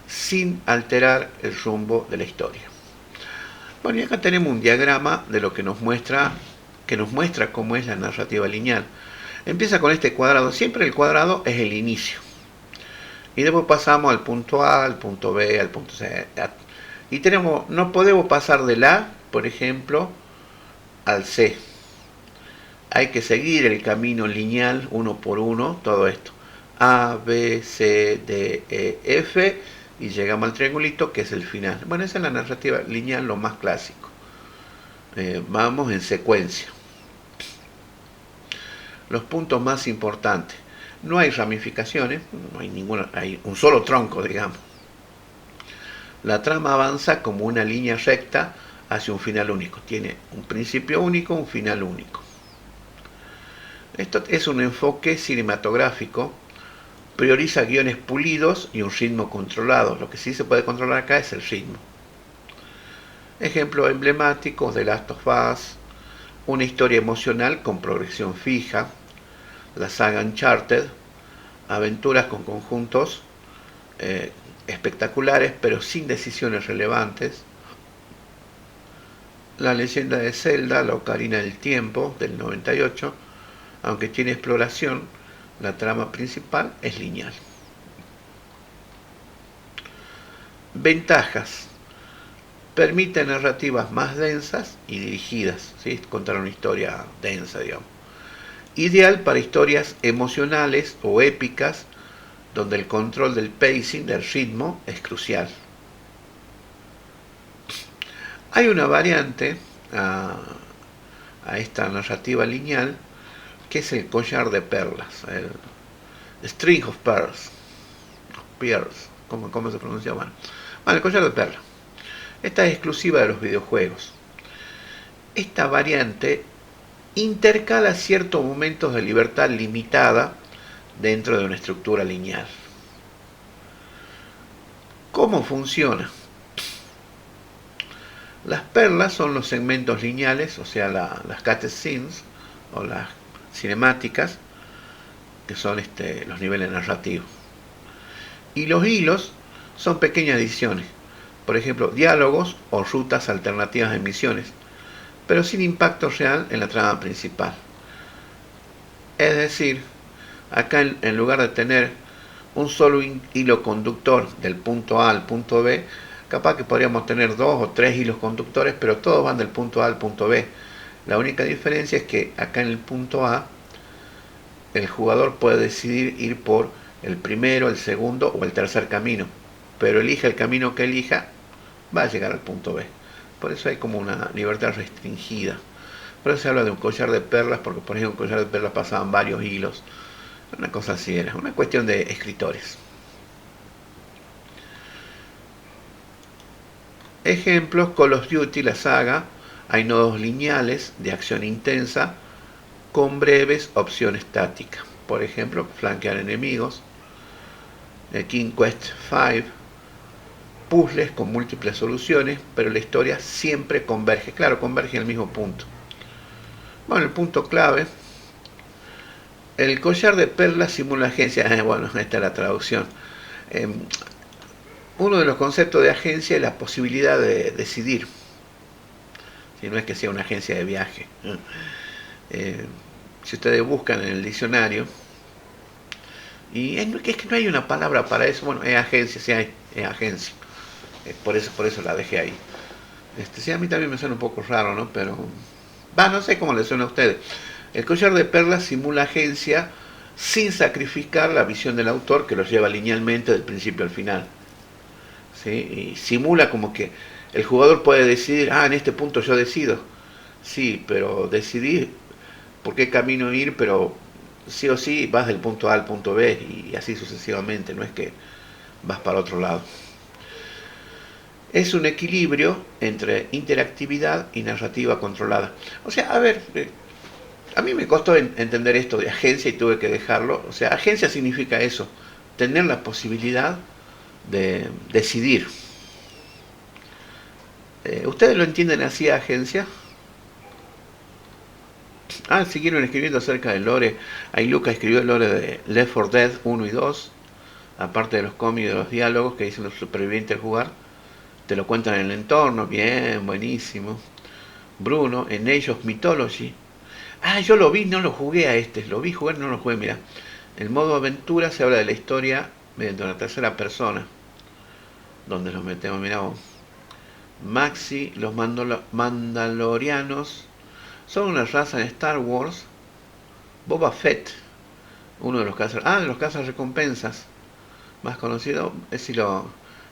sin alterar el rumbo de la historia. Bueno, y acá tenemos un diagrama de lo que nos muestra cómo es la narrativa lineal. Empieza con este cuadrado, siempre el cuadrado es el inicio. Y después pasamos al punto A, al punto B, al punto C. Y no podemos pasar del A, por ejemplo, al C. Hay que seguir el camino lineal uno por uno, todo esto. A, B, C, D, E, F, y llegamos al triangulito que es el final. Bueno, esa es la narrativa lineal, lo más clásico. Vamos en secuencia. Los puntos más importantes. No hay ramificaciones, no hay ninguna, hay un solo tronco, digamos. La trama avanza como una línea recta hacia un final único. Tiene un principio único, un final único. Esto es un enfoque cinematográfico. Prioriza guiones pulidos y un ritmo controlado. Lo que sí se puede controlar acá es el ritmo. Ejemplos emblemáticos de Last of Us, una historia emocional con progresión fija, la saga Uncharted, aventuras con conjuntos espectaculares pero sin decisiones relevantes, la leyenda de Zelda, la Ocarina del Tiempo, del 98, aunque tiene exploración, la trama principal es lineal. Ventajas. Permite narrativas más densas y dirigidas, ¿sí? Contar una historia densa, digamos. Ideal para historias emocionales o épicas, donde el control del pacing, del ritmo, es crucial. Hay una variante a esta narrativa lineal, que es el collar de perlas, el string of pearls, ¿cómo se pronuncia? Bueno, el collar de perlas. Esta es exclusiva de los videojuegos. Esta variante intercala ciertos momentos de libertad limitada dentro de una estructura lineal. ¿Cómo funciona? Las perlas son los segmentos lineales, o sea, las cutscenes o las cinemáticas, que son los niveles narrativos. Y los hilos son pequeñas ediciones, por ejemplo, diálogos o rutas alternativas de misiones. pero sin impacto real en la trama principal. Es decir, acá en lugar de tener un solo hilo conductor del punto A al punto B, capaz que podríamos tener 2 o 3 hilos conductores, pero todos van del punto A al punto B. La única diferencia es que acá en el punto A el jugador puede decidir ir por el primero, el segundo o el tercer camino, pero elija el camino que elija, va a llegar al punto B. Por eso hay como una libertad restringida. Por eso se habla de un collar de perlas, porque por ejemplo un collar de perlas pasaban varios hilos. Una cosa así era, una cuestión de escritores. Ejemplos: Call of Duty, la saga, hay nodos lineales de acción intensa con breves opciones tácticas. Por ejemplo, flanquear enemigos. King Quest V, puzzles con múltiples soluciones, pero la historia siempre converge. Claro, converge al mismo punto. Bueno, el punto clave: el collar de perlas simula agencia. Bueno, esta es la traducción. Uno de los conceptos de agencia es la posibilidad de decidir. Si no es que sea una agencia de viaje. Si ustedes buscan en el diccionario, y es que no hay una palabra para eso. Bueno, es agencia, sí hay, es agencia. Por eso la dejé ahí. Sí, a mí también me suena un poco raro, ¿no? Pero no sé cómo le suena a ustedes. El collar de perlas simula agencia sin sacrificar la visión del autor, que lo lleva linealmente del principio al final. ¿Sí? Y simula como que el jugador puede decidir, en este punto yo decido. Sí, pero decidir por qué camino ir, pero sí o sí vas del punto A al punto B y así sucesivamente, no es que vas para otro lado. Es un equilibrio entre interactividad y narrativa controlada. O sea, a ver, a mí me costó entender esto de agencia y tuve que dejarlo. O sea, agencia significa eso, tener la posibilidad de decidir. ¿Ustedes lo entienden así, agencia? Siguieron escribiendo acerca del lore. Ahí Lucas escribió el lore de Left 4 Dead 1 y 2, aparte de los cómics y de los diálogos que dicen los supervivientes al jugar. Te lo cuentan en el entorno, bien, buenísimo. Bruno, en Age of Mythology. Yo lo vi, no lo jugué a este. Lo vi jugar, no lo jugué, mira. El modo aventura se habla de la historia mediante una tercera persona. ¿Dónde los metemos? Mira vos. Maxi, los Mandalorianos son una raza en Star Wars. Boba Fett, uno de los de los cazarrecompensas más conocido,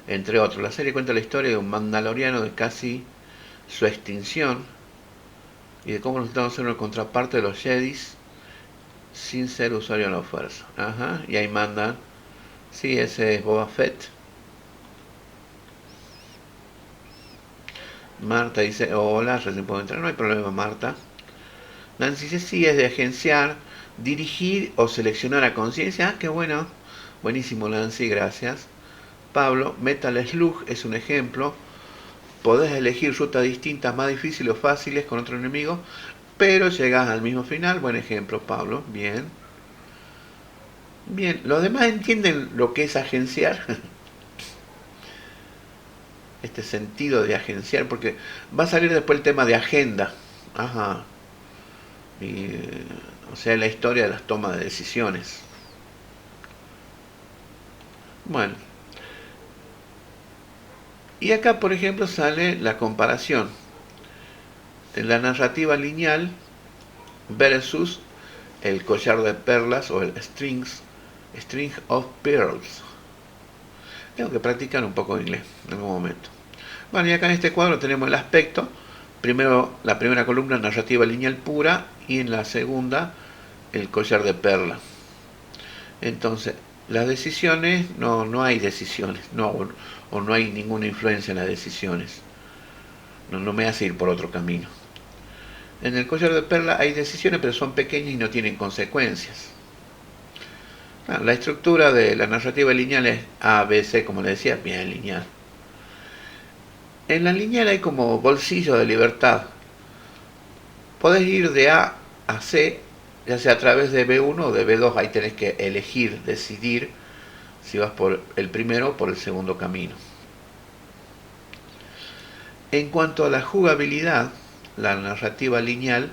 entre otros. La serie cuenta la historia de un mandaloriano de casi su extinción y de cómo resultaron ser una contraparte de los Jedis sin ser usuario de la fuerza. Y ahí mandan. Sí, ese es Boba Fett. Marta dice, hola, recién puedo entrar, no hay problema, Marta. Nancy dice, sí, es de agenciar, dirigir o seleccionar a conciencia. Qué bueno. Buenísimo, Nancy, gracias. Pablo, Metal Slug es un ejemplo. Podés elegir rutas distintas, más difíciles o fáciles con otro enemigo, pero llegás al mismo final. Buen ejemplo, Pablo. Bien. Bien, ¿los demás entienden lo que es agenciar? Este sentido de agenciar, porque va a salir después el tema de agenda. O sea, la historia de las tomas de decisiones. Bueno. Y acá, por ejemplo, sale la comparación en la narrativa lineal versus el collar de perlas o el string of pearls. Tengo que practicar un poco de inglés en algún momento. Bueno, y acá en este cuadro tenemos el aspecto. Primero, la primera columna, narrativa lineal pura, y en la segunda, el collar de perla. Entonces, las decisiones, no hay decisiones, o no hay ninguna influencia en las decisiones. No me hace ir por otro camino. En el collar de perla hay decisiones, pero son pequeñas y no tienen consecuencias. La estructura de la narrativa lineal es A, B, C, como le decía, bien lineal. En la lineal hay como bolsillo de libertad. Podés ir de A a C, ya sea a través de B1 o de B2. Ahí tenés que elegir, decidir si vas por el primero o por el segundo camino. En cuanto a la jugabilidad, la narrativa lineal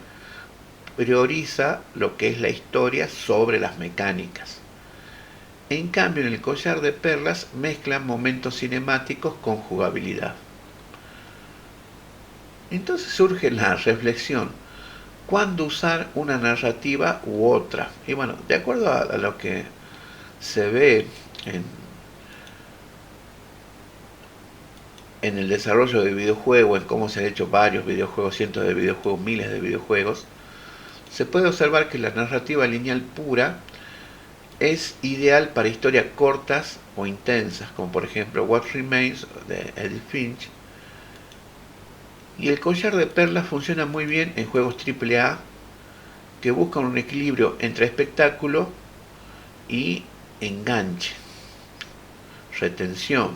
prioriza lo que es la historia sobre las mecánicas. En cambio, en el collar de perlas mezclan momentos cinemáticos con jugabilidad. Entonces surge la reflexión: ¿cuándo usar una narrativa u otra? Y bueno, de acuerdo a lo que se ve en el desarrollo de videojuegos, en cómo se han hecho varios videojuegos, cientos de videojuegos, miles de videojuegos, se puede observar que la narrativa lineal pura es ideal para historias cortas o intensas, como por ejemplo What Remains de Edith Finch, y el collar de perlas funciona muy bien en juegos AAA que buscan un equilibrio entre espectáculo y enganche, retención.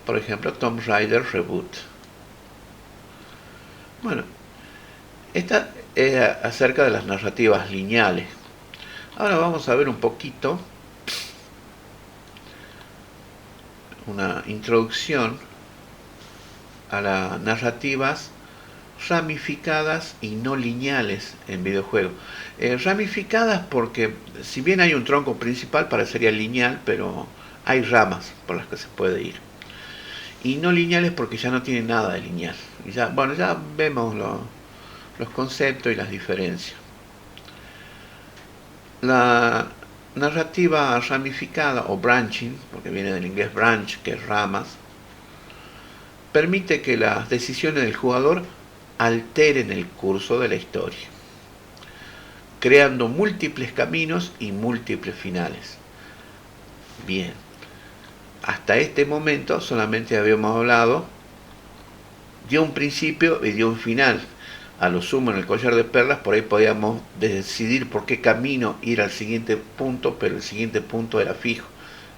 Por ejemplo, Tomb Raider Reboot. Bueno, esta es acerca de las narrativas lineales. Ahora vamos a ver un poquito una introducción a las narrativas ramificadas y no lineales en videojuegos. Ramificadas porque si bien hay un tronco principal parecería lineal, pero hay ramas por las que se puede ir. Y no lineales porque ya no tiene nada de lineal. Y ya, bueno, ya vemos los conceptos y las diferencias. La narrativa ramificada o branching, porque viene del inglés branch, que es ramas, permite que las decisiones del jugador alteren el curso de la historia, creando múltiples caminos y múltiples finales. Bien, hasta este momento solamente habíamos hablado de un principio y de un final. A lo sumo en el collar de perlas por ahí podíamos decidir por qué camino ir al siguiente punto, pero el siguiente punto era fijo.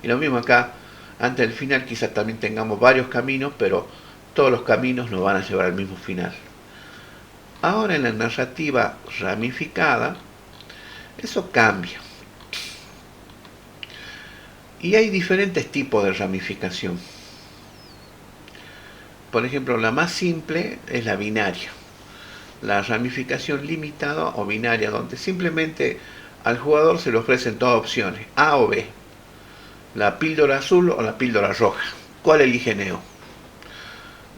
Y lo mismo acá, antes del final quizás también tengamos varios caminos, pero todos los caminos nos van a llevar al mismo final. Ahora en la narrativa ramificada, eso cambia. Y hay diferentes tipos de ramificación. Por ejemplo, la más simple es la binaria. La ramificación limitada o binaria, donde simplemente al jugador se le ofrecen dos opciones, A o B. La píldora azul o la píldora roja. ¿Cuál elige Neo?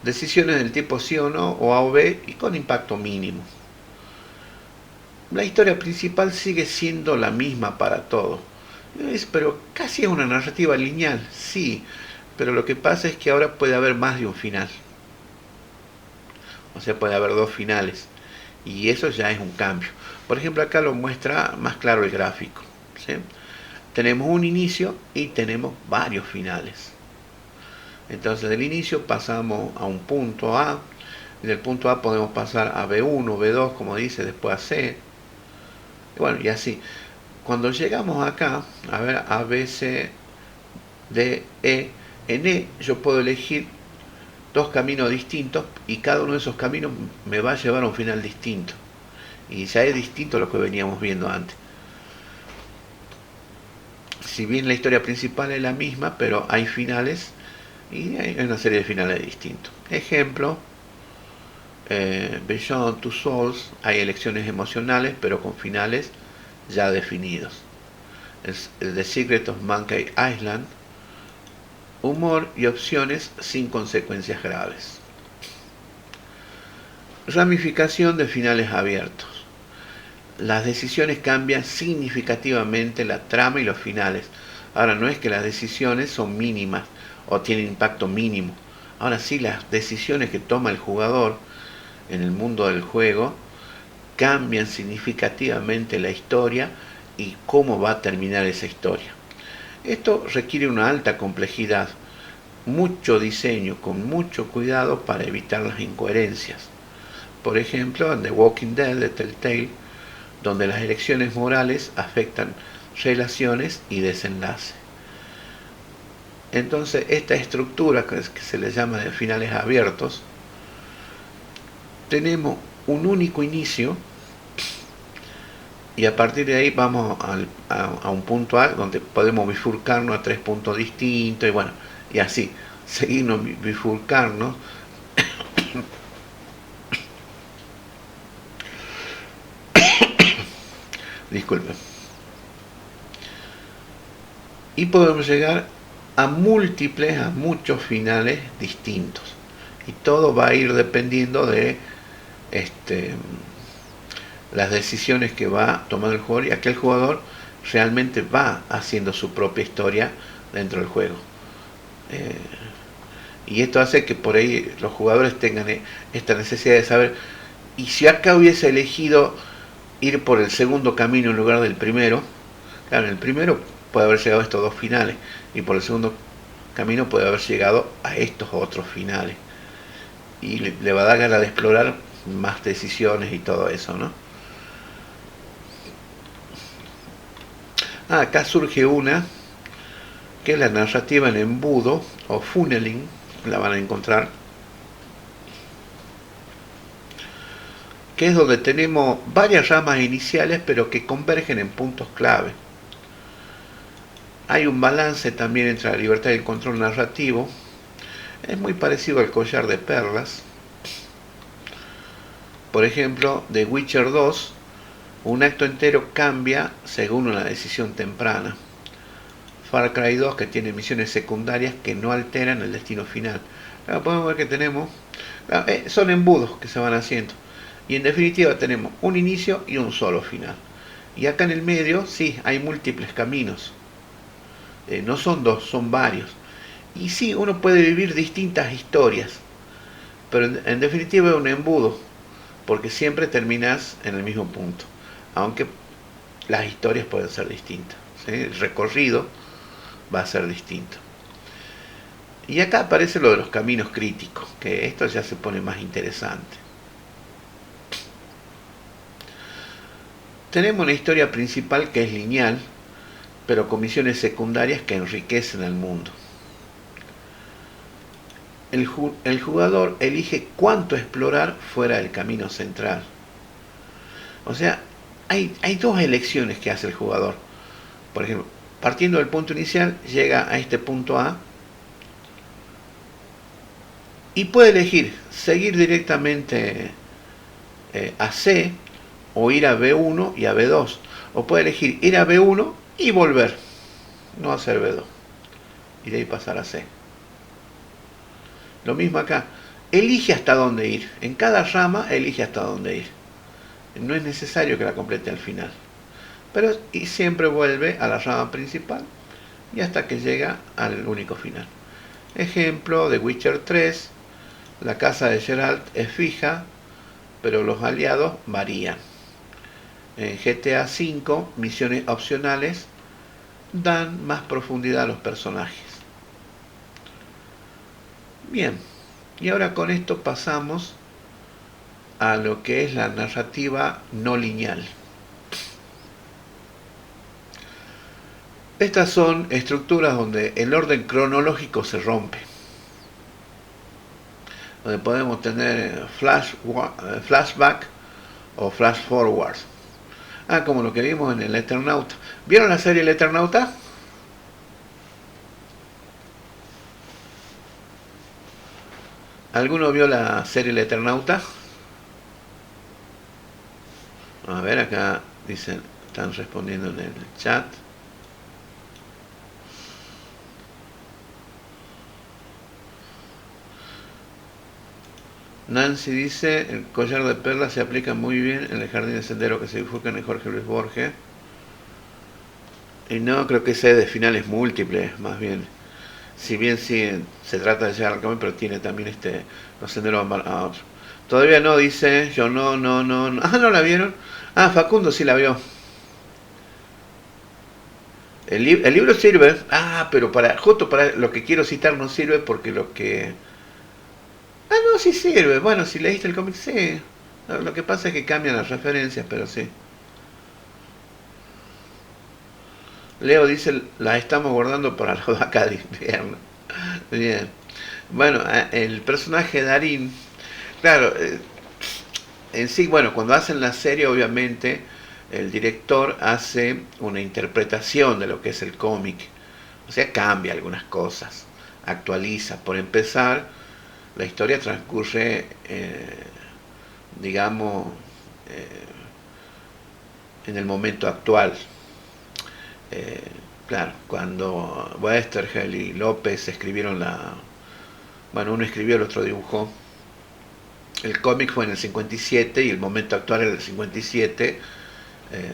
Decisiones del tipo sí o no, o A o B, y con impacto mínimo. La historia principal sigue siendo la misma para todos. Pero casi es una narrativa lineal, sí, pero lo que pasa es que ahora puede haber más de un final. O sea, puede haber dos finales. Y eso ya es un cambio. Por ejemplo, acá lo muestra más claro el gráfico, ¿sí? Tenemos un inicio y tenemos varios finales. Entonces del inicio pasamos a un punto A. Y del punto A podemos pasar a B1, B2, como dice, después a C. Y bueno, y así. Cuando llegamos acá, a ver, A, B, C, D, E, en E yo puedo elegir dos caminos distintos y cada uno de esos caminos me va a llevar a un final distinto. Y ya es distinto a lo que veníamos viendo antes. Si bien la historia principal es la misma, pero hay finales y hay una serie de finales distintos. Ejemplo, Beyond Two Souls, hay elecciones emocionales, pero con finales ya definidos. The Secret of Monkey Island, humor y opciones sin consecuencias graves. Ramificación de finales abiertos. Las decisiones cambian significativamente la trama y los finales. Ahora no es que las decisiones son mínimas o tienen impacto mínimo. Ahora sí, las decisiones que toma el jugador en el mundo del juego cambian significativamente la historia y cómo va a terminar esa historia. Esto requiere una alta complejidad, mucho diseño, con mucho cuidado para evitar las incoherencias. Por ejemplo, en The Walking Dead de Telltale, donde las elecciones morales afectan relaciones y desenlace. Entonces, esta estructura que se le llama de finales abiertos, tenemos un único inicio y a partir de ahí vamos a un punto A donde podemos bifurcarnos a tres puntos distintos y bueno, y así, seguirnos bifurcarnos Disculpen. Y podemos llegar a muchos finales distintos. Y todo va a ir dependiendo de las decisiones que va tomando el jugador, y aquel jugador realmente va haciendo su propia historia dentro del juego. Y esto hace que por ahí los jugadores tengan esta necesidad de saber, y si acá hubiese elegido ir por el segundo camino en lugar del primero, claro, en el primero puede haber llegado a estos dos finales, y por el segundo camino puede haber llegado a estos otros finales. Y le va a dar ganas de explorar más decisiones y todo eso, ¿no? Acá surge una, que es la narrativa en embudo, o funneling, la van a encontrar, que es donde tenemos varias ramas iniciales, pero que convergen en puntos clave. Hay un balance también entre la libertad y el control narrativo. Es muy parecido al collar de perlas. Por ejemplo, The Witcher 2, un acto entero cambia según una decisión temprana. Far Cry 2, que tiene misiones secundarias que no alteran el destino final. Ahora podemos ver que tenemos, son embudos que se van haciendo. Y en definitiva tenemos un inicio y un solo final. Y acá en el medio, sí, hay múltiples caminos. No son dos, son varios. Y sí, uno puede vivir distintas historias. Pero en definitiva es un embudo, porque siempre terminas en el mismo punto. Aunque las historias pueden ser distintas, ¿sí? El recorrido va a ser distinto. Y acá aparece lo de los caminos críticos, que esto ya se pone más interesante. Tenemos una historia principal que es lineal, pero con misiones secundarias que enriquecen al mundo. El jugador elige cuánto explorar fuera del camino central. O sea, hay dos elecciones que hace el jugador. Por ejemplo, partiendo del punto inicial, llega a este punto A y puede elegir seguir directamente a C, o ir a B1 y a B2. O puede elegir ir a B1 y volver, no hacer B2, y de ahí pasar a C. Lo mismo acá, elige hasta dónde ir. En cada rama elige hasta dónde ir. No es necesario que la complete al final, pero y siempre vuelve a la rama principal y hasta que llega al único final. Ejemplo de Witcher 3, la casa de Geralt es fija, pero los aliados varían. En GTA V, misiones opcionales dan más profundidad a los personajes. Bien, y ahora con esto pasamos a lo que es la narrativa no lineal. Estas son estructuras donde el orden cronológico se rompe, donde podemos tener flashback o flash forward. Como lo que vimos en el Eternauta. ¿Vieron la serie El Eternauta? ¿Alguno vio la serie El Eternauta? A ver, acá dicen, están respondiendo en el chat. Nancy dice, el collar de perlas se aplica muy bien en el jardín de sendero que se bifurca en el Jorge Luis Borges. Y no, creo que ese es de finales múltiples, más bien. Si bien sí se trata de llegar al camino, pero tiene también los senderos a otro. Todavía no, dice, yo no. ¿No la vieron? Facundo sí la vio. El libro sirve, pero justo para lo que quiero citar no sirve, porque lo que... no, sí sirve. Bueno, si leíste el cómic, sí. Lo que pasa es que cambian las referencias, pero sí. Leo dice, la estamos guardando para la vaca de invierno. Bien. Bueno, el personaje Darín, claro, en sí, bueno, cuando hacen la serie, obviamente, el director hace una interpretación de lo que es el cómic. O sea, cambia algunas cosas, actualiza. Por empezar, la historia transcurre, digamos, en el momento actual. Eh, claro, cuando Westergel y López escribieron bueno, uno escribió, el otro dibujó. El cómic fue en el 57 y el momento actual era el 57, eh,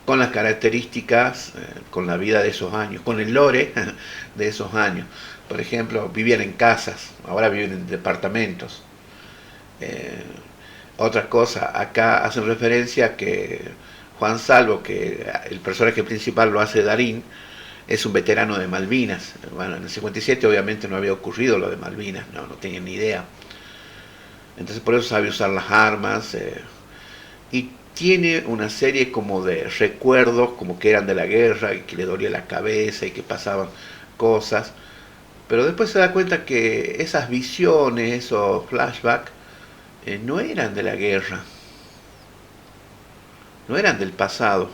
con las características, con la vida de esos años, con el lore de esos años. Por ejemplo, vivían en casas, ahora viven en departamentos. Eh, Otra cosa, acá hacen referencia a que Juan Salvo, que el personaje principal lo hace Darín, es un veterano de Malvinas. Bueno, en el 57 obviamente no había ocurrido lo de Malvinas, no tenían ni idea. Entonces por eso sabe usar las armas, y tiene una serie como de recuerdos, como que eran de la guerra y que le dolía la cabeza y que pasaban cosas. Pero después se da cuenta que esas visiones, esos flashbacks, no eran de la guerra, no eran del pasado.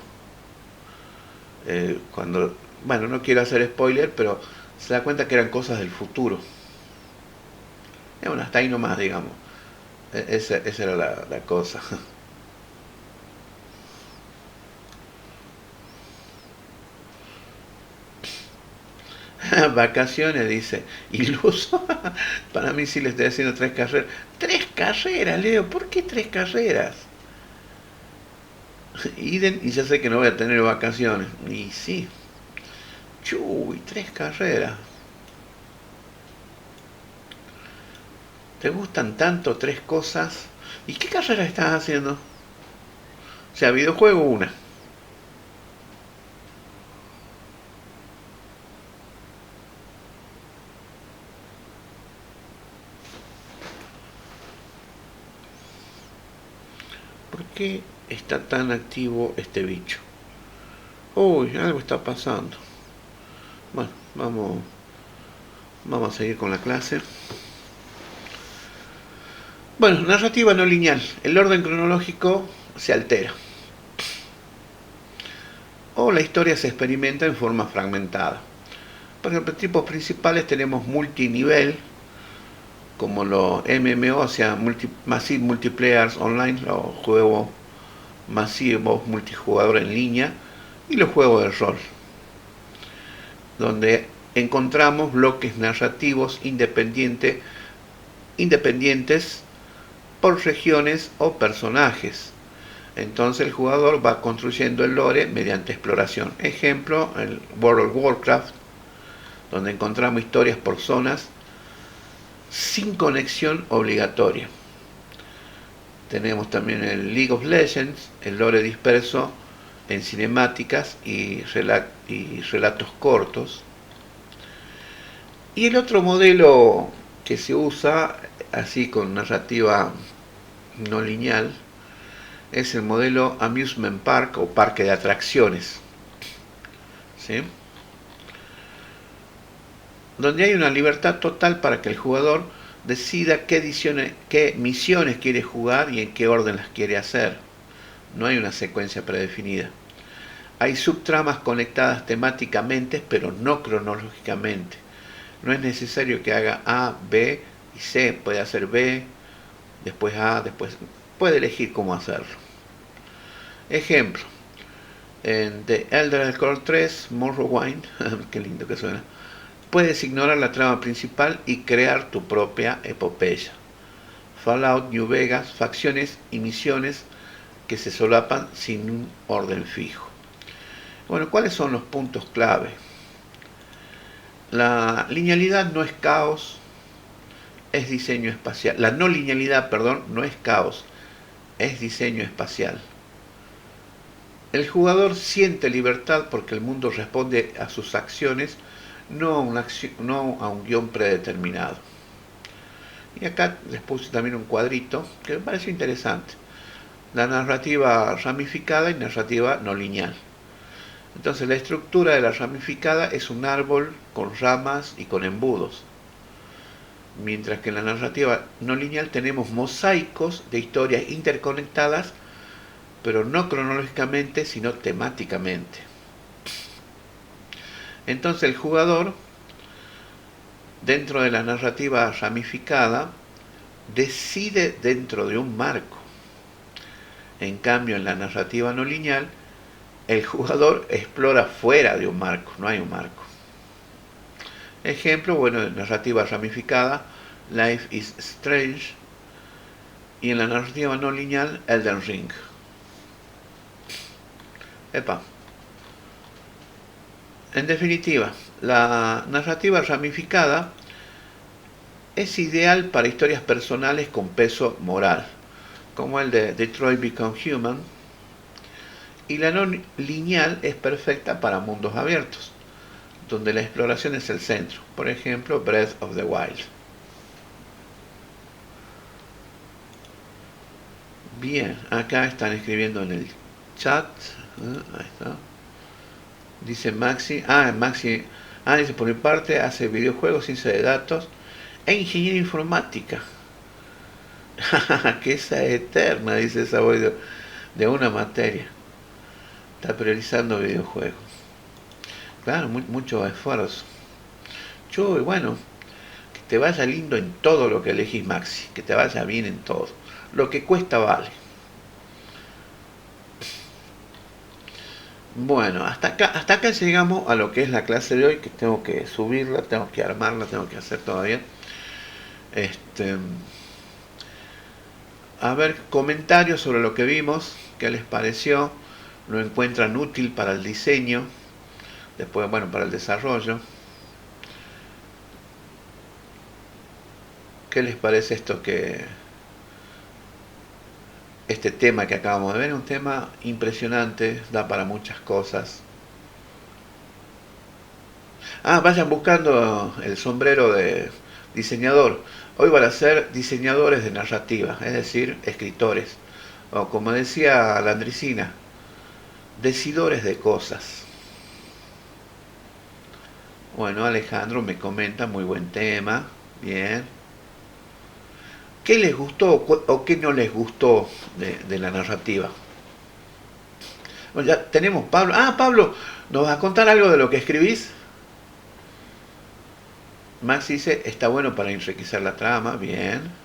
Cuando, bueno, no quiero hacer spoiler, pero se da cuenta que eran cosas del futuro. Bueno, hasta ahí nomás, digamos. Esa era la cosa. Vacaciones, dice. Iluso. Para mí sí le estoy haciendo 3 carreras. 3 carreras, Leo. ¿Por qué 3 carreras? Y ya sé que no voy a tener vacaciones. Y sí. Chuy, 3 carreras. ¿Te gustan tanto 3 cosas? ¿Y qué carrera estás haciendo? O sea, videojuego una. ¿Por qué está tan activo este bicho? Uy, algo está pasando. Bueno, vamos a seguir con la clase. Bueno, narrativa no lineal. El orden cronológico se altera. O la historia se experimenta en forma fragmentada. Por ejemplo, tipos principales tenemos multinivel, como los MMO, o sea, Massive Multiplayers Online, los juegos masivos multijugador en línea, y los juegos de rol, donde encontramos bloques narrativos independientes por regiones o personajes. Entonces el jugador va construyendo el lore mediante exploración. Ejemplo, el World of Warcraft, donde encontramos historias por zonas sin conexión obligatoria. Tenemos también el League of Legends, el lore disperso en cinemáticas y relatos cortos. Y el otro modelo que se usa, así con narrativa no lineal, es el modelo Amusement Park o parque de atracciones, ¿sí? Donde hay una libertad total para que el jugador decida qué misiones quiere jugar y en qué orden las quiere hacer. No hay una secuencia predefinida. Hay subtramas conectadas temáticamente, pero no cronológicamente. No es necesario que haga A, B y C. Puede hacer B, después A, después... Puede elegir cómo hacerlo. Ejemplo. En The Elder Scrolls 3, Morrowind, qué lindo que suena, puedes ignorar la trama principal y crear tu propia epopeya. Fallout New Vegas, facciones y misiones que se solapan sin un orden fijo. Bueno, ¿cuáles son los puntos clave? La linealidad no es caos, es diseño espacial. La no linealidad, perdón, no es caos, es diseño espacial. El jugador siente libertad porque el mundo responde a sus acciones, no a un guión predeterminado. Y acá les puse también un cuadrito que me pareció interesante. La narrativa ramificada y narrativa no lineal. Entonces la estructura de la ramificada es un árbol con ramas y con embudos. Mientras que en la narrativa no lineal tenemos mosaicos de historias interconectadas, pero no cronológicamente, sino temáticamente. Entonces el jugador, dentro de la narrativa ramificada, decide dentro de un marco. En cambio, en la narrativa no lineal, el jugador explora fuera de un marco, no hay un marco. Ejemplo, bueno, en narrativa ramificada, Life is Strange, y en la narrativa no lineal, Elden Ring. Epa. En definitiva, la narrativa ramificada es ideal para historias personales con peso moral, como el de Detroit Become Human, y la no lineal es perfecta para mundos abiertos, donde la exploración es el centro, por ejemplo, Breath of the Wild. Bien, acá están escribiendo en el chat, ahí está. Dice Maxi, dice por mi parte hace videojuegos, ciencia de datos e ingeniería informática. Que esa es eterna, dice esa voz de una materia. Está priorizando videojuegos. Claro, mucho esfuerzo. Yo, bueno, que te vaya lindo en todo lo que elegís, Maxi. Que te vaya bien en todo. Lo que cuesta vale. Bueno, hasta acá llegamos a lo que es la clase de hoy, que tengo que subirla, tengo que armarla, tengo que hacer todavía. A ver, comentarios sobre lo que vimos, qué les pareció, lo encuentran útil para el diseño, después, bueno, para el desarrollo. ¿Qué les parece este tema que acabamos de ver? Un tema impresionante, da para muchas cosas. Vayan buscando el sombrero de diseñador. Hoy van a ser diseñadores de narrativa, es decir, escritores. O como decía Landricina, decidores de cosas. Bueno, Alejandro me comenta, muy buen tema, bien. ¿Qué les gustó o qué no les gustó de la narrativa? Bueno, ya tenemos Pablo. Pablo, ¿nos vas a contar algo de lo que escribís? Max dice, está bueno para enriquecer la trama, bien.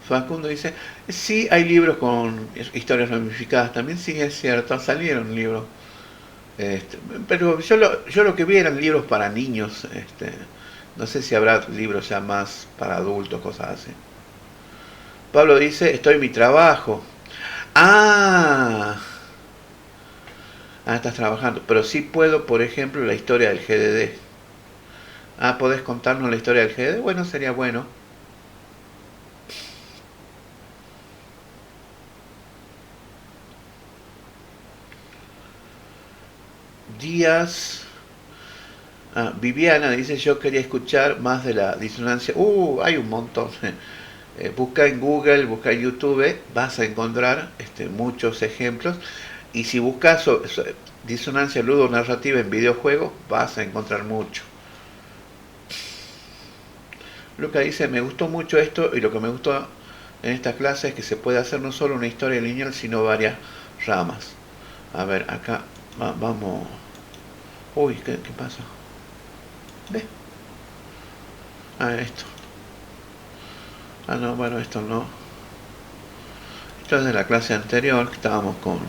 Facundo dice, sí hay libros con historias ramificadas, también sí es cierto, salieron libros. Pero yo lo que vi eran libros para niños, no sé si habrá libros ya más para adultos, cosas así. Pablo dice, estoy en mi trabajo. Ah, estás trabajando, pero sí puedo, por ejemplo, la historia del GDD. ¿Podés contarnos la historia del GDD? Bueno, sería bueno. Díaz. Viviana dice, yo quería escuchar más de la disonancia. Hay un montón. Busca en Google, busca en YouTube, vas a encontrar muchos ejemplos. Y si buscas disonancia ludonarrativa en videojuegos, vas a encontrar mucho. Luca dice, me gustó mucho esto y lo que me gustó en esta clase es que se puede hacer no solo una historia lineal, sino varias ramas. A ver, acá vamos. Uy, ¿qué pasa? ¿Ves? Esto. No, bueno, esto no. Esto es de la clase anterior, que estábamos con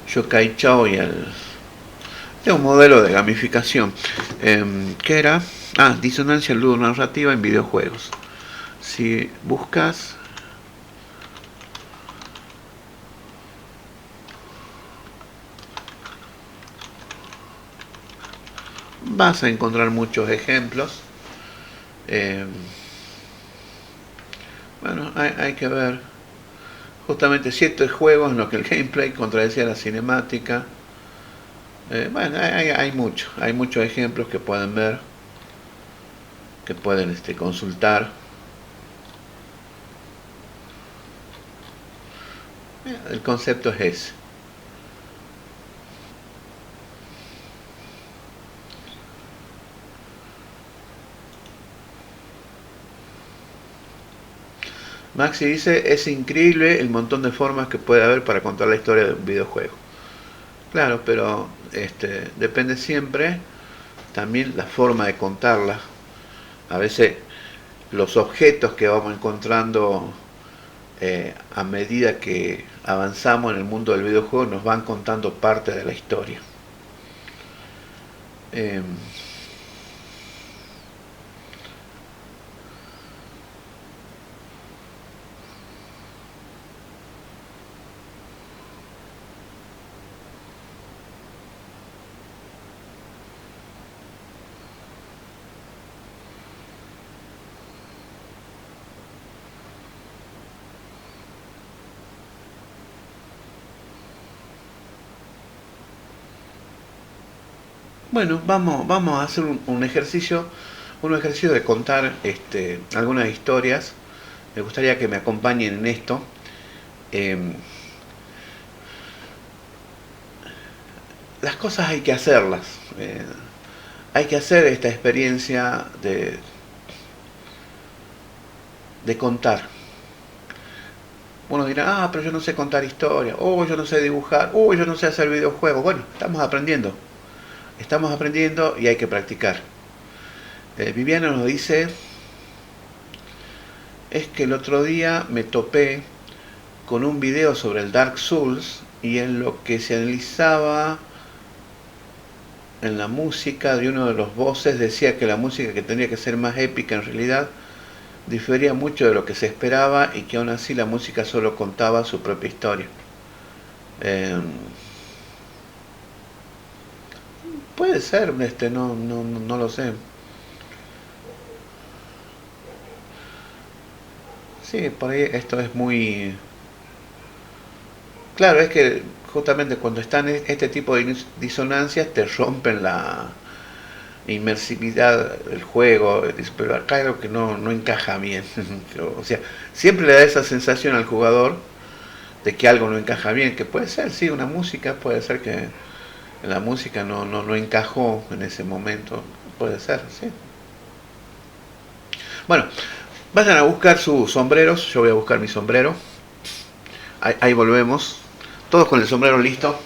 Yokai Chao y de un modelo de gamificación. ¿Qué era? Disonancia ludonarrativa en videojuegos. Si buscas... vas a encontrar muchos ejemplos. Bueno, hay que ver justamente 7 juegos en los que el gameplay contradecía la cinemática. Bueno, hay muchos ejemplos que pueden ver, que pueden consultar. El concepto es ese. Maxi dice, es increíble el montón de formas que puede haber para contar la historia de un videojuego. Claro, pero depende siempre también la forma de contarla. A veces los objetos que vamos encontrando a medida que avanzamos en el mundo del videojuego nos van contando parte de la historia. Eh, bueno, vamos a hacer un ejercicio de contar algunas historias. Me gustaría que me acompañen en esto. Eh, las cosas hay que hacerlas. Hay que hacer esta experiencia de contar. Uno dirá, pero yo no sé contar historias, yo no sé dibujar, yo no sé hacer videojuegos. Bueno, estamos aprendiendo y hay que practicar. Viviana nos dice, es que el otro día me topé con un video sobre el Dark Souls y en lo que se analizaba en la música de uno de los voces decía que la música que tenía que ser más épica en realidad difería mucho de lo que se esperaba y que aún así la música solo contaba su propia historia. Eh, puede ser, no lo sé. Sí, por ahí esto es muy... Claro, es que justamente cuando están este tipo de disonancias te rompen la inmersividad del juego, pero acá es lo que no encaja bien. O sea, siempre le da esa sensación al jugador de que algo no encaja bien, que puede ser, sí, una música, puede ser que la música no encajó en ese momento, puede ser, sí. Bueno, vayan a buscar sus sombreros, yo voy a buscar mi sombrero, ahí volvemos, todos con el sombrero listo.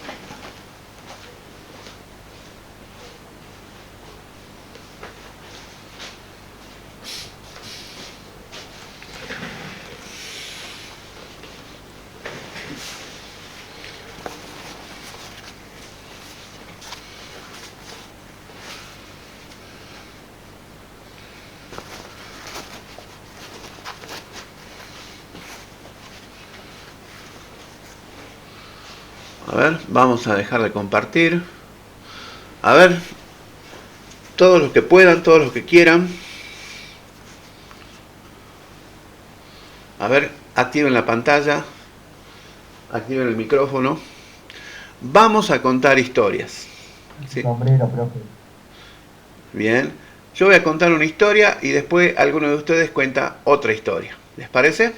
A ver, vamos a dejar de compartir. A ver, todos los que puedan, todos los que quieran. A ver, activen la pantalla, activen el micrófono. Vamos a contar historias. ¿Sí? Sombrero, profe. Bien, yo voy a contar una historia y después alguno de ustedes cuenta otra historia. ¿Les parece?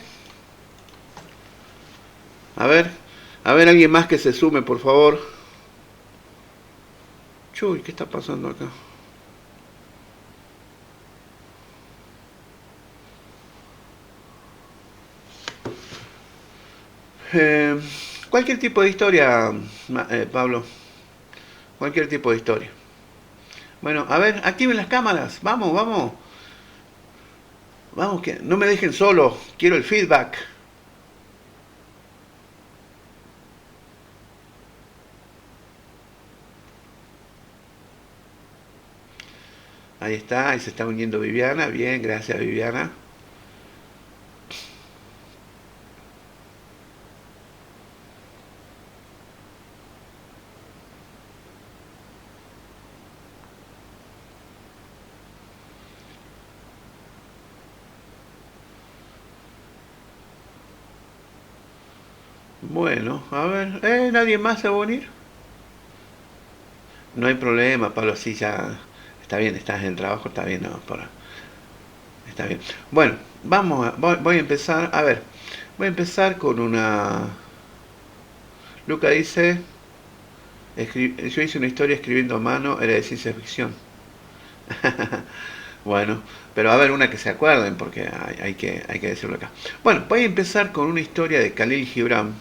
A ver, alguien más que se sume, por favor. Chuy, ¿qué está pasando acá? Cualquier tipo de historia, Pablo. Cualquier tipo de historia. Bueno, a ver, activen las cámaras. Vamos, vamos. Vamos, que no me dejen solo. Quiero el feedback. Ahí está, ahí se está uniendo Viviana. Bien, gracias Viviana. Bueno, a ver, ¿nadie más se va a unir? No hay problema, Pablo, sí, ya está bien, estás en el trabajo, está bien, no, está bien. Bueno, voy a empezar, a ver, voy a empezar con una... Luca dice, yo hice una historia escribiendo a mano, era de ciencia ficción. Bueno, pero a ver, una que se acuerden, porque hay que decirlo acá. Bueno, voy a empezar con una historia de Khalil Gibran,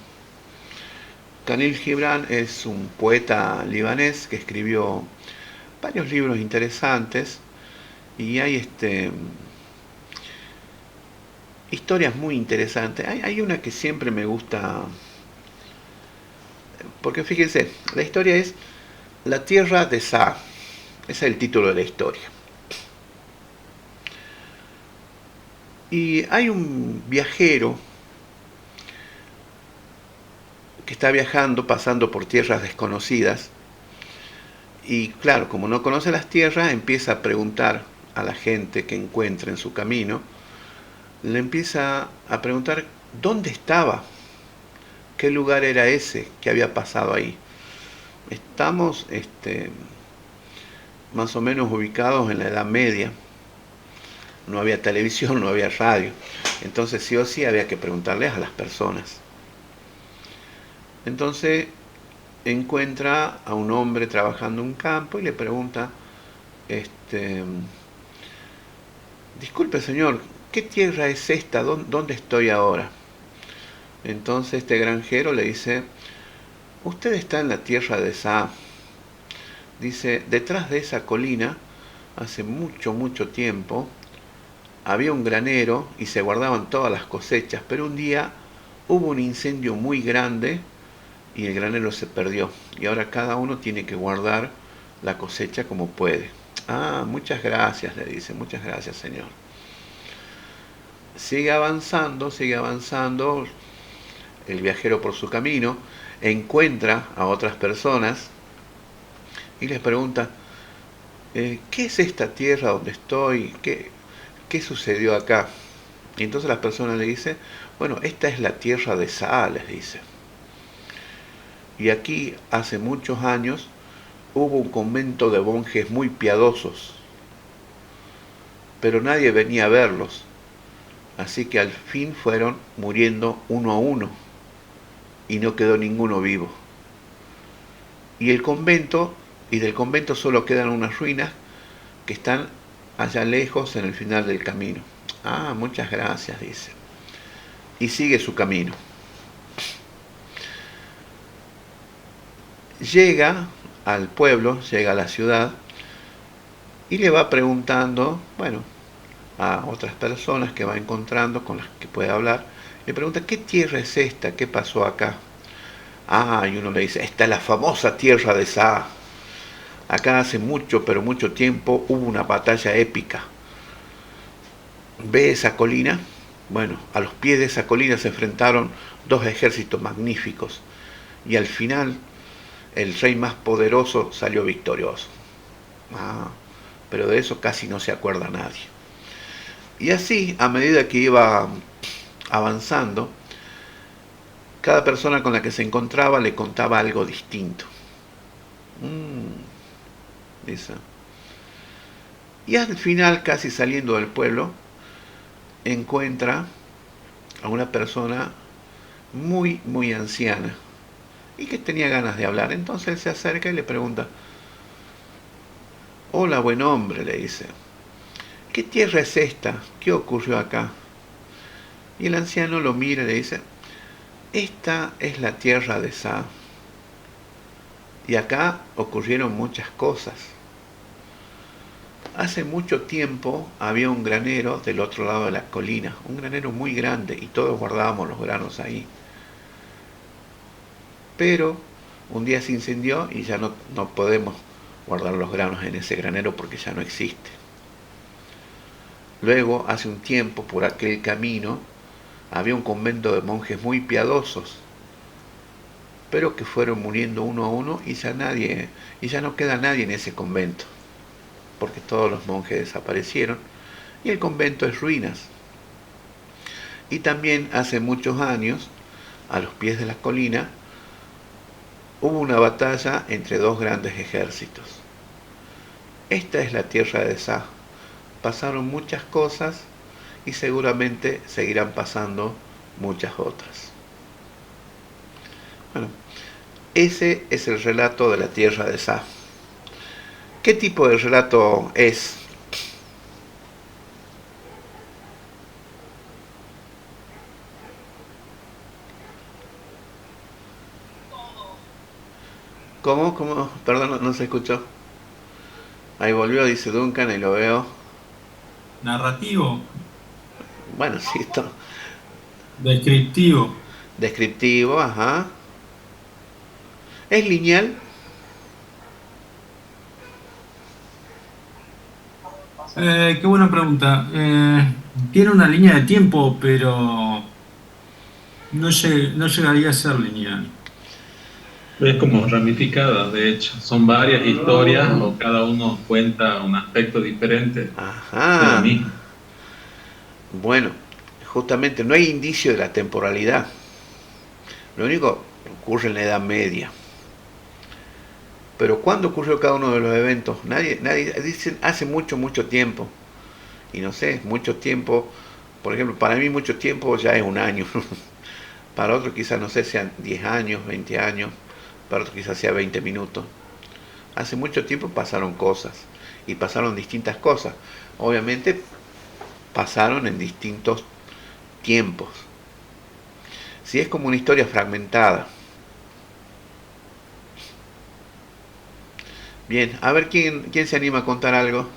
Khalil Gibran es un poeta libanés que escribió varios libros interesantes y hay historias muy interesantes. Hay una que siempre me gusta, porque fíjense, la historia es La Tierra de Sa. Ese es el título de la historia. Y hay un viajero que está viajando, pasando por tierras desconocidas. Y claro, como no conoce las tierras, empieza a preguntar a la gente que encuentra en su camino. Le empieza a preguntar dónde estaba, qué lugar era ese que había pasado ahí. Estamos más o menos ubicados en la Edad Media. No había televisión, no había radio. Entonces sí o sí había que preguntarles a las personas. Entonces encuentra a un hombre trabajando en un campo y le pregunta, disculpe señor, ¿qué tierra es esta? ¿Dónde estoy ahora? Entonces este granjero le dice, usted está en la tierra de Sa. Dice, detrás de esa colina, hace mucho, mucho tiempo, había un granero y se guardaban todas las cosechas, pero un día hubo un incendio muy grande y el granero se perdió. Y ahora cada uno tiene que guardar la cosecha como puede. Ah, muchas gracias, le dice, muchas gracias, señor. Sigue avanzando el viajero por su camino, encuentra a otras personas y les pregunta, ¿qué es esta tierra donde estoy? ¿Qué sucedió acá? Y entonces las personas le dicen, bueno, esta es la tierra de Sa, les dice. Y aquí hace muchos años hubo un convento de monjes muy piadosos, pero nadie venía a verlos, así que al fin fueron muriendo uno a uno y no quedó ninguno vivo. Y del convento solo quedan unas ruinas que están allá lejos en el final del camino. Ah, muchas gracias, dice. Y sigue su camino. Llega al pueblo, llega a la ciudad y le va preguntando, bueno, a otras personas que va encontrando, con las que puede hablar, le pregunta, ¿qué tierra es esta? ¿Qué pasó acá? Ah, y uno le dice, esta es la famosa tierra de Sa. Acá hace mucho, pero mucho tiempo hubo una batalla épica. ¿Ve esa colina? Bueno, a los pies de esa colina se enfrentaron dos ejércitos magníficos y al final el rey más poderoso salió victorioso. Ah, pero de eso casi no se acuerda nadie. Y así, a medida que iba avanzando, cada persona con la que se encontraba le contaba algo distinto. Dice. Y al final, casi saliendo del pueblo, encuentra a una persona muy, muy anciana y que tenía ganas de hablar. Entonces él se acerca y le pregunta, hola, buen hombre, le dice, ¿qué tierra es esta? ¿Qué ocurrió acá? Y el anciano lo mira y le dice, esta es la tierra de Sa. Y acá ocurrieron muchas cosas. Hace mucho tiempo había un granero del otro lado de la colina, un granero muy grande y todos guardábamos los granos ahí. Pero un día se incendió y ya no podemos guardar los granos en ese granero porque ya no existe. Luego, hace un tiempo, por aquel camino, había un convento de monjes muy piadosos, pero que fueron muriendo uno a uno y ya no queda nadie en ese convento, porque todos los monjes desaparecieron y el convento es ruinas. Y también hace muchos años, a los pies de la colina, hubo una batalla entre dos grandes ejércitos. Esta es la tierra de Sa. Pasaron muchas cosas y seguramente seguirán pasando muchas otras. Bueno, ese es el relato de la tierra de Sa. ¿Qué tipo de relato es? ¿Cómo? ¿Cómo? Perdón, no se escuchó. Ahí volvió, dice Duncan, y lo veo. Narrativo, Bueno, sí, esto. descriptivo. Descriptivo, ajá. ¿Es lineal? Qué buena pregunta. Tiene una línea de tiempo, pero no llegaría a ser lineal. Es como ramificada, de hecho, son varias historias o cada uno cuenta un aspecto diferente de lo Ajá. mismo. Bueno, justamente no hay indicio de la temporalidad. Lo único ocurre en la Edad Media. Pero ¿cuándo ocurrió cada uno de los eventos? Nadie, dicen hace mucho, mucho tiempo. Y no sé, mucho tiempo, por ejemplo, para mí mucho tiempo ya es un año. Para otro quizás, no sé, sean 10 años, 20 años. Para otro quizás sea 20 minutos. Hace mucho tiempo pasaron cosas. Y pasaron distintas cosas. Obviamente pasaron en distintos tiempos. Si es como una historia fragmentada. Bien, a ver quién se anima a contar algo.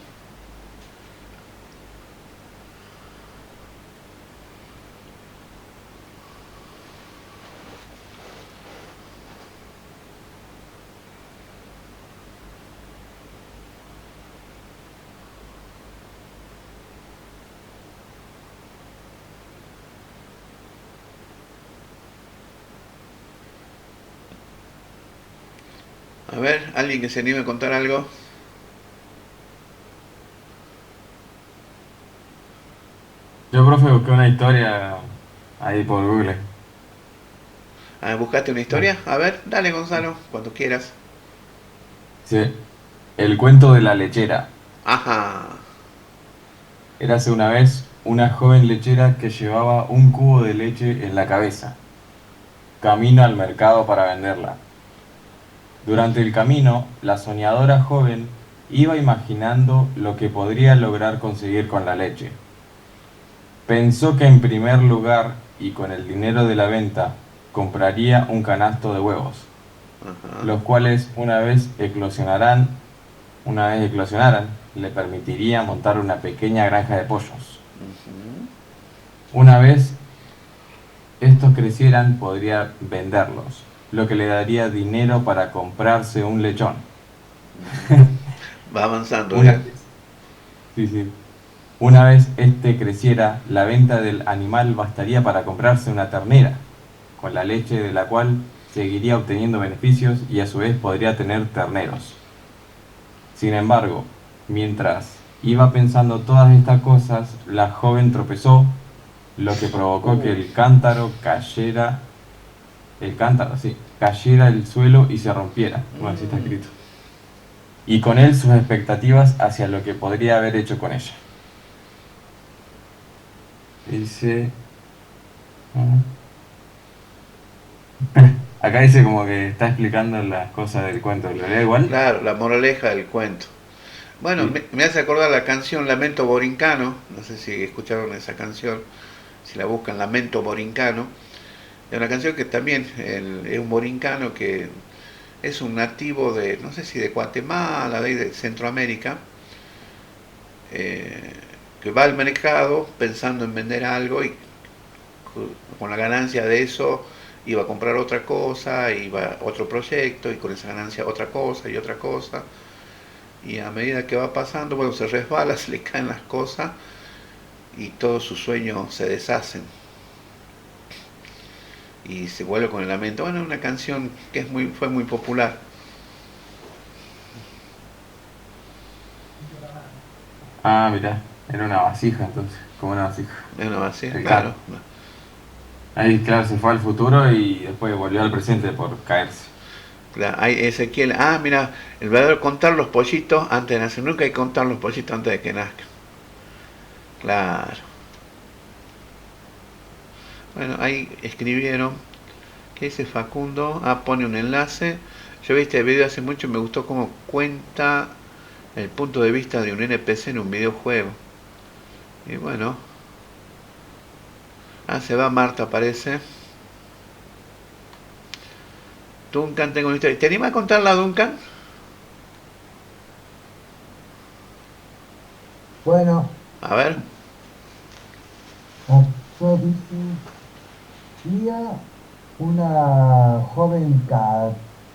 A ver, alguien que se anime a contar algo. Yo, profe, busqué una historia ahí por Google. A ¿buscaste una historia? A ver, dale Gonzalo, cuando quieras. Sí, el cuento de la lechera. Ajá. Érase una vez una joven lechera que llevaba un cubo de leche en la cabeza, camino al mercado para venderla. Durante el camino, la soñadora joven iba imaginando lo que podría lograr conseguir con la leche. Pensó que en primer lugar, y con el dinero de la venta, compraría un canasto de huevos, Ajá. los cuales una vez eclosionaran, le permitiría montar una pequeña granja de pollos. Una vez estos crecieran, podría venderlos, lo que le daría dinero para comprarse un lechón. Va avanzando, Una diga. vez, sí, sí. Una vez este creciera, la venta del animal bastaría para comprarse una ternera, con la leche de la cual seguiría obteniendo beneficios y a su vez podría tener terneros. Sin embargo, mientras iba pensando todas estas cosas, la joven tropezó, lo que provocó que Uy. el cántaro, sí, cayera al suelo y se rompiera. Bueno, así está Mm. escrito. Y con él sus expectativas hacia lo que podría haber hecho con ella. Dice, ah, acá dice como que está explicando las cosas del cuento. ¿Lo leo igual? Claro, la moraleja del cuento. Bueno, Sí. me hace acordar la canción Lamento Borincano. No sé si escucharon esa canción. Si la buscan, Lamento Borincano. Es una canción que también es un borincano que es un nativo de, no sé si de Guatemala, de, ahí de Centroamérica, eh, que va al mercado pensando en vender algo y con la ganancia de eso iba a comprar otra cosa, iba a otro proyecto y con esa ganancia otra cosa y otra cosa. Y a medida que va pasando, bueno, se resbala, se le caen las cosas y todos sus sueños se deshacen. Y se vuelve con el lamento. Bueno, es una canción que fue muy popular. Ah, mirá, era una vasija entonces, como una vasija. Es una vacía, El claro. can. Ahí, claro, se fue al futuro y después volvió al presente por caerse. Claro, hay Ezequiel, mira, el verdadero contar los pollitos antes de nacer. Nunca hay que contar los pollitos antes de que nazcan. Claro. Bueno, ahí escribieron. ¿Qué dice Facundo? Pone un enlace. Yo vi este video hace mucho y me gustó cómo cuenta el punto de vista de un NPC en un videojuego. Y bueno, se va Marta, parece. Duncan, tengo una historia. ¿Te animas a contarla, Duncan? Bueno, A ver. acá dice, día una joven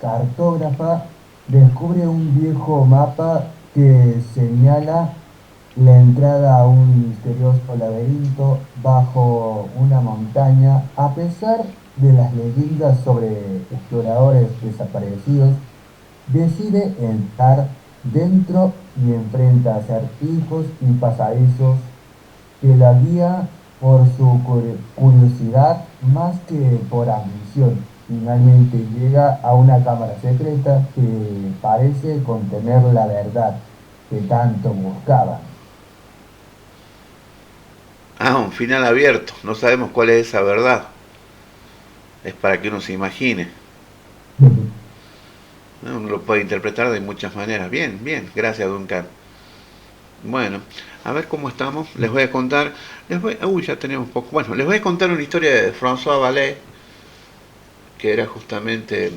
cartógrafa descubre un viejo mapa que señala la entrada a un misterioso laberinto bajo una montaña. A pesar de las leyendas sobre exploradores desaparecidos, decide entrar dentro y enfrenta acertijos y pasadizos que la guía por su curiosidad más que por ambición. Finalmente llega a una cámara secreta que parece contener la verdad que tanto buscaban. Ah, un final abierto. No sabemos cuál es esa verdad. Es para que uno se imagine. ¿No? Uno lo puede interpretar de muchas maneras. Bien, bien. Gracias, Duncan. Bueno, a ver cómo estamos. Les voy a contar. Ya tenemos poco. Bueno, les voy a contar una historia de François Vallée, que era justamente,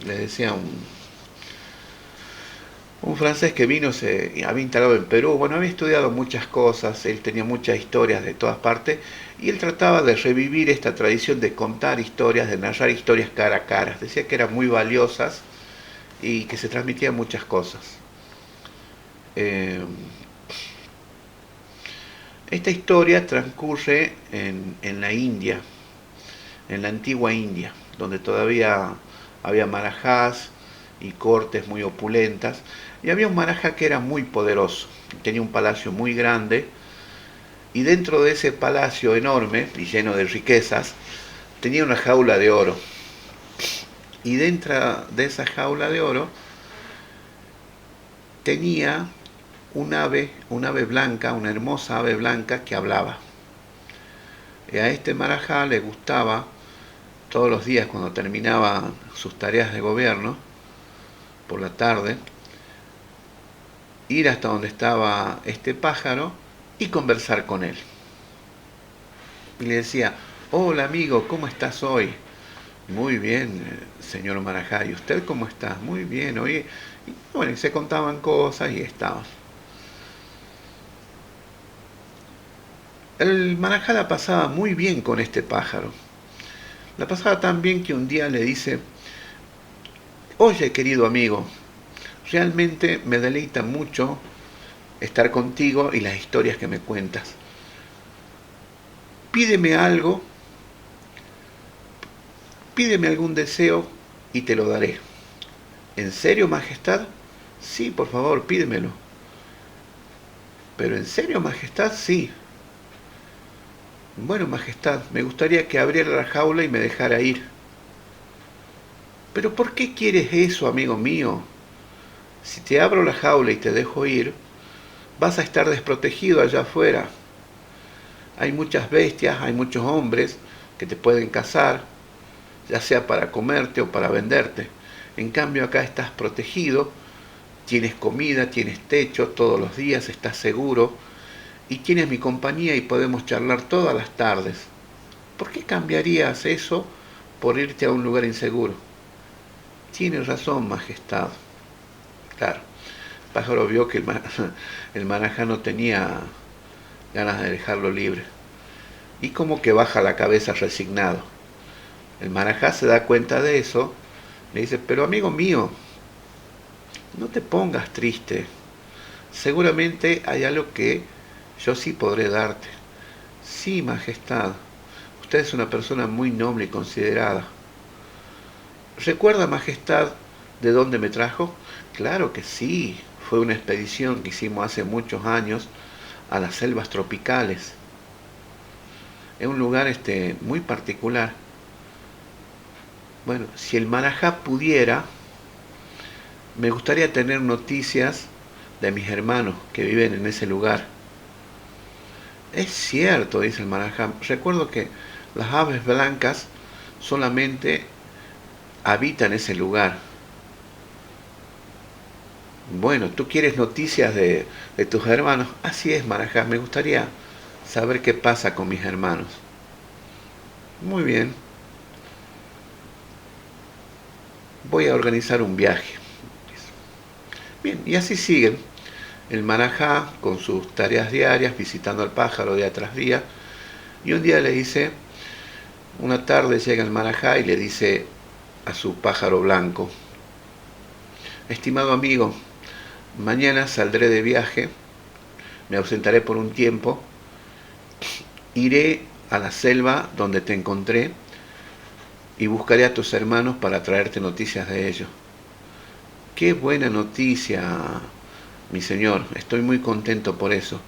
les decía, un francés que vino, se había instalado en Perú. Bueno, había estudiado muchas cosas, él tenía muchas historias de todas partes y él trataba de revivir esta tradición de contar historias, de narrar historias cara a cara. Decía que eran muy valiosas y que se transmitían muchas cosas. Eh, Esta historia transcurre en la India, en la antigua India, donde todavía había marajás y cortes muy opulentas, y había un marajá que era muy poderoso, tenía un palacio muy grande, y dentro de ese palacio enorme y lleno de riquezas, tenía una jaula de oro, y dentro de esa jaula de oro tenía un ave blanca, una hermosa ave blanca que hablaba. Y a este marajá le gustaba todos los días cuando terminaba sus tareas de gobierno, por la tarde, ir hasta donde estaba este pájaro y conversar con él. Y le decía, hola amigo, ¿cómo estás hoy? Muy bien, señor marajá, ¿y usted cómo está? Muy bien, oye. Y bueno, y se contaban cosas y estaban. El marajá la pasaba muy bien con este pájaro. La pasaba tan bien que un día le dice, oye querido amigo, realmente me deleita mucho estar contigo y las historias que me cuentas. Pídeme algo, pídeme algún deseo y te lo daré. ¿En serio, majestad? Sí, por favor, pídemelo. ¿Pero en serio, majestad? Sí. Bueno, majestad, me gustaría que abriera la jaula y me dejara ir. ¿Pero por qué quieres eso, amigo mío? Si te abro la jaula y te dejo ir, vas a estar desprotegido allá afuera. Hay muchas bestias, hay muchos hombres que te pueden cazar, ya sea para comerte o para venderte. En cambio acá estás protegido, tienes comida, tienes techo todos los días, estás seguro y tienes mi compañía y podemos charlar todas las tardes. ¿Por qué cambiarías eso por irte a un lugar inseguro? Tienes razón, majestad. Claro, el pájaro vio que el marajá no tenía ganas de dejarlo libre y como que baja la cabeza resignado. El marajá se da cuenta de eso, le dice, pero amigo mío, no te pongas triste, seguramente hay algo que yo sí podré darte. Sí, majestad, usted es una persona muy noble y considerada. ¿Recuerda, majestad, de dónde me trajo? Claro que sí, fue una expedición que hicimos hace muchos años a las selvas tropicales. Es un lugar muy particular. Bueno, si el marajá pudiera, me gustaría tener noticias de mis hermanos que viven en ese lugar. Es cierto, dice el marajá. Recuerdo que las aves blancas solamente habitan ese lugar. Bueno, ¿tú quieres noticias de tus hermanos? Así es, marajá. Me gustaría saber qué pasa con mis hermanos. Muy bien. voy a organizar un viaje. Bien, y así siguen. El marajá con sus tareas diarias, visitando al pájaro día tras día. Y un día le dice, una tarde llega el marajá y le dice a su pájaro blanco: estimado amigo, mañana saldré de viaje, me ausentaré por un tiempo, iré a la selva donde te encontré y buscaré a tus hermanos para traerte noticias de ellos. Qué buena noticia, mi señor, estoy muy contento por eso.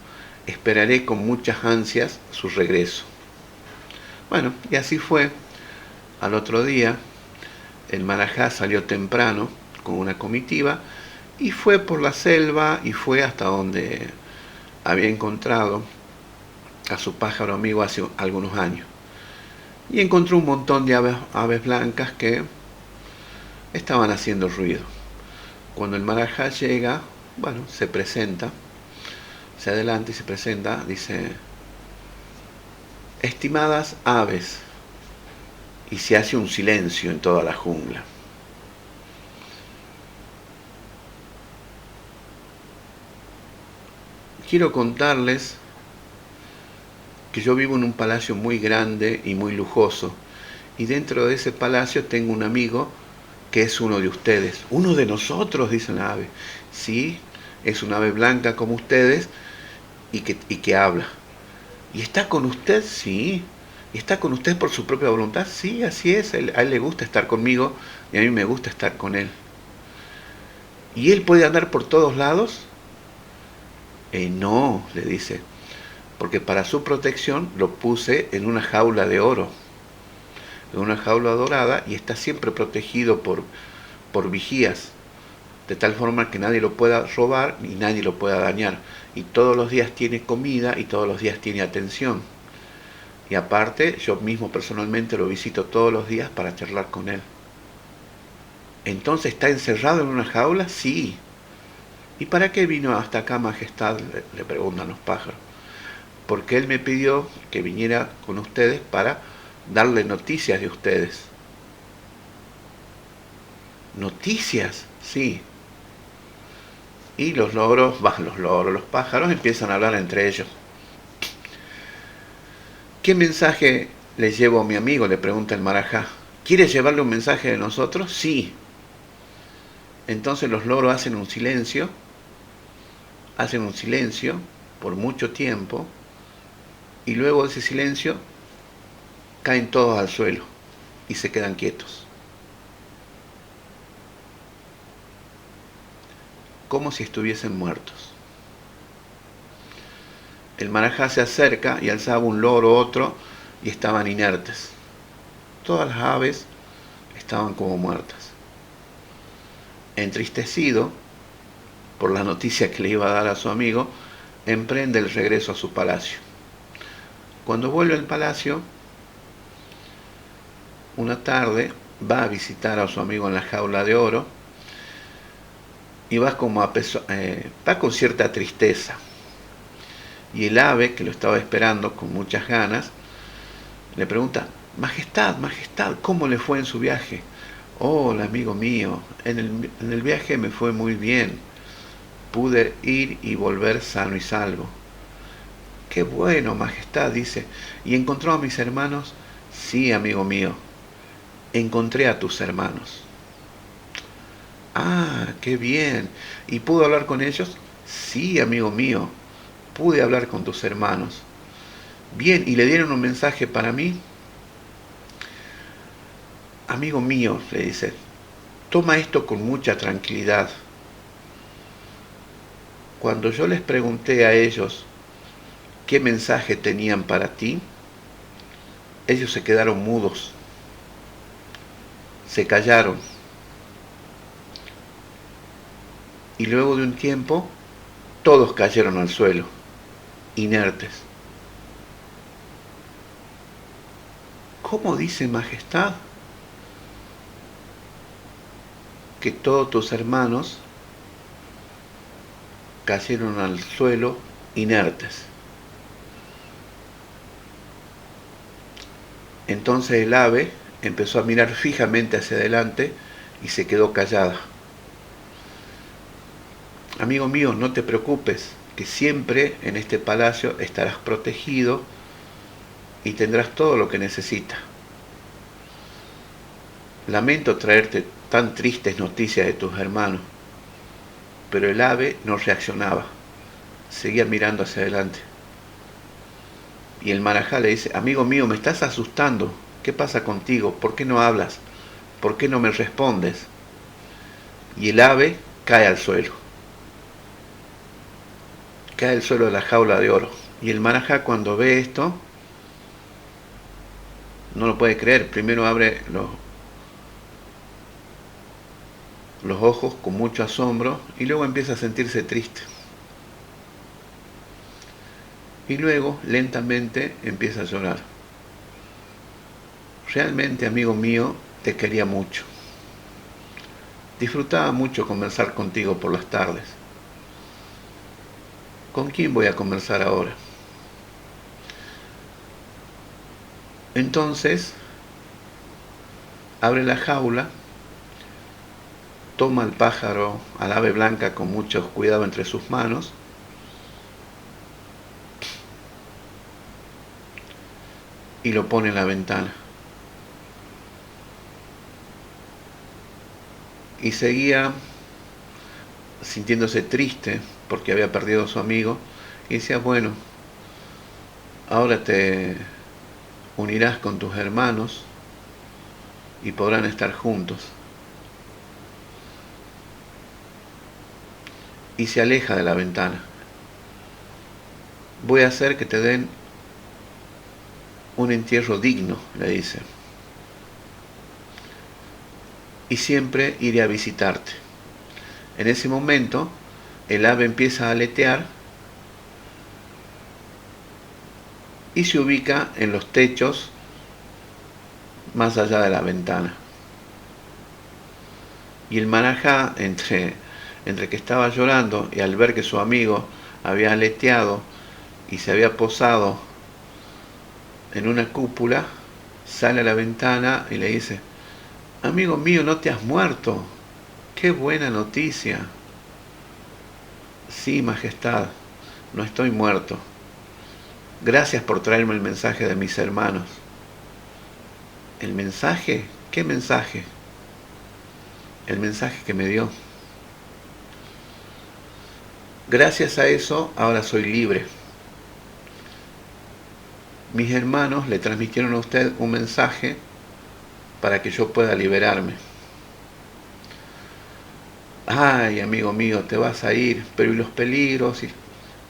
Esperaré con muchas ansias su regreso. Bueno, y así fue. Al otro día, el marajá salió temprano con una comitiva y fue por la selva y fue hasta donde había encontrado a su pájaro amigo hace algunos años. Y encontró un montón de aves blancas que estaban haciendo ruido. Cuando el marajá llega, bueno, se presenta, se adelanta y se presenta, dice: estimadas aves, y se hace un silencio en toda la jungla. Quiero contarles que yo vivo en un palacio muy grande y muy lujoso, y dentro de ese palacio tengo un amigo que es uno de ustedes. Uno de nosotros, dice la ave. Sí, es un ave blanca como ustedes y que habla. ¿Y está con usted? Sí. ¿Y está con usted por su propia voluntad? Sí, así es. A él le gusta estar conmigo y a mí me gusta estar con él. ¿Y él puede andar por todos lados? No, le dice, porque para su protección lo puse en una jaula de oro, en una jaula dorada, y está siempre protegido por vigías, de tal forma que nadie lo pueda robar ni nadie lo pueda dañar. Y todos los días tiene comida y todos los días tiene atención. Y aparte, yo mismo personalmente lo visito todos los días para charlar con él. ¿Entonces está encerrado en una jaula? Sí. ¿Y para qué vino hasta acá, Majestad?, le preguntan los pájaros. Porque él me pidió que viniera con ustedes para darle noticias de ustedes. ¿Noticias? Sí. Y los pájaros empiezan a hablar entre ellos. ¿Qué mensaje le llevo a mi amigo?, le pregunta el marajá. ¿Quiere llevarle un mensaje de nosotros? Sí. Entonces los loros hacen un silencio por mucho tiempo, y luego de ese silencio caen todos al suelo y se quedan quietos, como si estuviesen muertos. El marajá se acerca y alzaba un loro, otro, y estaban inertes. Todas las aves estaban como muertas. Entristecido por la noticia que le iba a dar a su amigo, emprende el regreso a su palacio. Cuando vuelve al palacio, una tarde va a visitar a su amigo en la jaula de oro y va con cierta tristeza. Y el ave, que lo estaba esperando con muchas ganas, le pregunta: Majestad, ¿cómo le fue en su viaje? Hola, amigo mío, en el viaje me fue muy bien. Pude ir y volver sano y salvo. Qué bueno, Majestad, dice. ¿Y encontró a mis hermanos? Sí, amigo mío, encontré a tus hermanos. Ah, qué bien. ¿Y pudo hablar con ellos? Sí, amigo mío, pude hablar con tus hermanos. Bien, ¿y le dieron un mensaje para mí? Amigo mío, le dice, toma esto con mucha tranquilidad. Cuando yo les pregunté a ellos qué mensaje tenían para ti, ellos se quedaron mudos, se callaron. Y luego de un tiempo, todos cayeron al suelo, inertes. ¿Cómo dice, Majestad, que todos tus hermanos cayeron al suelo inertes? Entonces el ave empezó a mirar fijamente hacia adelante y se quedó callada. Amigo mío, no te preocupes, que siempre en este palacio estarás protegido y tendrás todo lo que necesitas. Lamento traerte tan tristes noticias de tus hermanos, pero el ave no reaccionaba, seguía mirando hacia adelante. Y el marajá le dice, amigo mío, me estás asustando, ¿qué pasa contigo? ¿Por qué no hablas? ¿Por qué no me respondes? Y el ave cae al suelo. Cae al suelo de la jaula de oro. Y el marajá, cuando ve esto, no lo puede creer. Primero abre los ojos con mucho asombro y luego empieza a sentirse triste. Y luego, lentamente, empieza a llorar. Realmente, amigo mío, te quería mucho. Disfrutaba mucho conversar contigo por las tardes. ¿Con quién voy a conversar ahora? Entonces, abre la jaula, toma al pájaro, al ave blanca con mucho cuidado entre sus manos, y lo pone en la ventana. Y seguía sintiéndose triste porque había perdido a su amigo y decía, bueno, ahora te unirás con tus hermanos y podrán estar juntos. Y se aleja de la ventana. Voy a hacer que te den un entierro digno, le dice. Y siempre iré a visitarte. En ese momento, el ave empieza a aletear y se ubica en los techos más allá de la ventana. Y el marajá, entre que estaba llorando y al ver que su amigo había aleteado y se había posado en una cúpula, sale a la ventana y le dice, amigo mío, no te has muerto. ¡Qué buena noticia! Sí, majestad, no estoy muerto. Gracias por traerme el mensaje de mis hermanos. ¿El mensaje? ¿Qué mensaje? El mensaje que me dio. Gracias a eso, ahora soy libre. Mis hermanos le transmitieron a usted un mensaje para que yo pueda liberarme. Ay, amigo mío, te vas a ir, pero ¿y los peligros?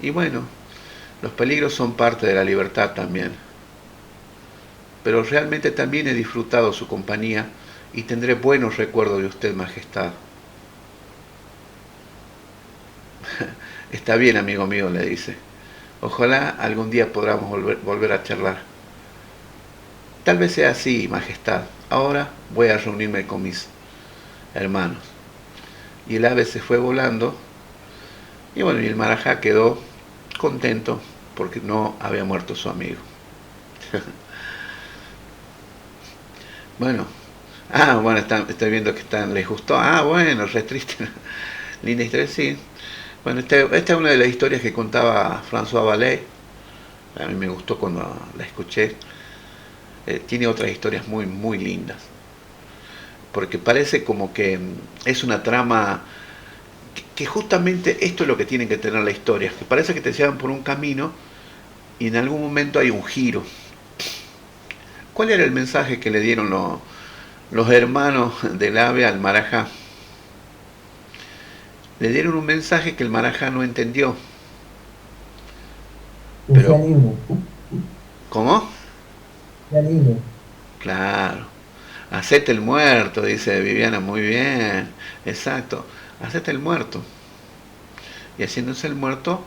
Y bueno, los peligros son parte de la libertad también. Pero realmente también he disfrutado su compañía y tendré buenos recuerdos de usted, majestad. Está bien, amigo mío, le dice. Ojalá algún día podamos volver a charlar. Tal vez sea así, majestad. Ahora voy a reunirme con mis hermanos. Y el ave se fue volando. Y bueno, y el marajá quedó contento porque no había muerto su amigo. Bueno. Bueno, estoy viendo que les gustó. Bueno, re triste. Linda historia, sí. Bueno, esta es una de las historias que contaba François Vallée. A mí me gustó cuando la escuché. Tiene otras historias muy, muy lindas. Porque parece como que es una trama que justamente esto es lo que tiene que tener la historia. Que parece que te llevan por un camino y en algún momento hay un giro. ¿Cuál era el mensaje que le dieron los hermanos del ave al marajá? Le dieron un mensaje que el marajá no entendió. Que sea libre. ¿Cómo? Sea libre. Claro. Hacete el muerto, dice Viviana, muy bien. Exacto. Hacete el muerto. Y haciéndose el muerto,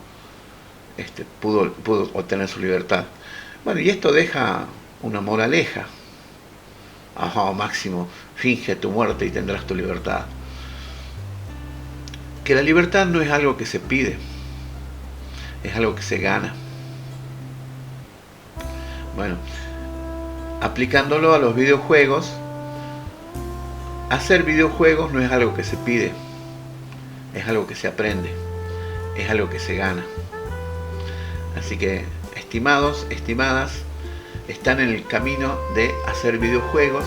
pudo obtener su libertad. Bueno, y esto deja una moraleja. Máximo, finge tu muerte y tendrás tu libertad. Que la libertad no es algo que se pide, es algo que se gana. Bueno, aplicándolo a los videojuegos, hacer videojuegos no es algo que se pide, es algo que se aprende, es algo que se gana. Así que, estimados, estimadas, están en el camino de hacer videojuegos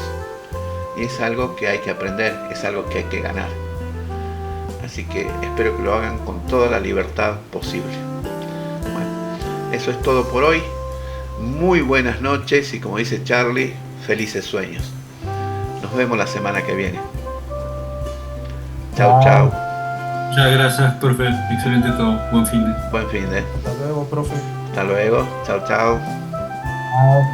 y es algo que hay que aprender, es algo que hay que ganar. Así que espero que lo hagan con toda la libertad posible. Bueno, eso es todo por hoy. Muy buenas noches y, como dice Charlie, felices sueños. Nos vemos la semana que viene. Chau, chau. Muchas gracias, profe. Excelente todo. Buen fin de. Buen fin de. Hasta luego, profe. Hasta luego. Chau, chau. Chao.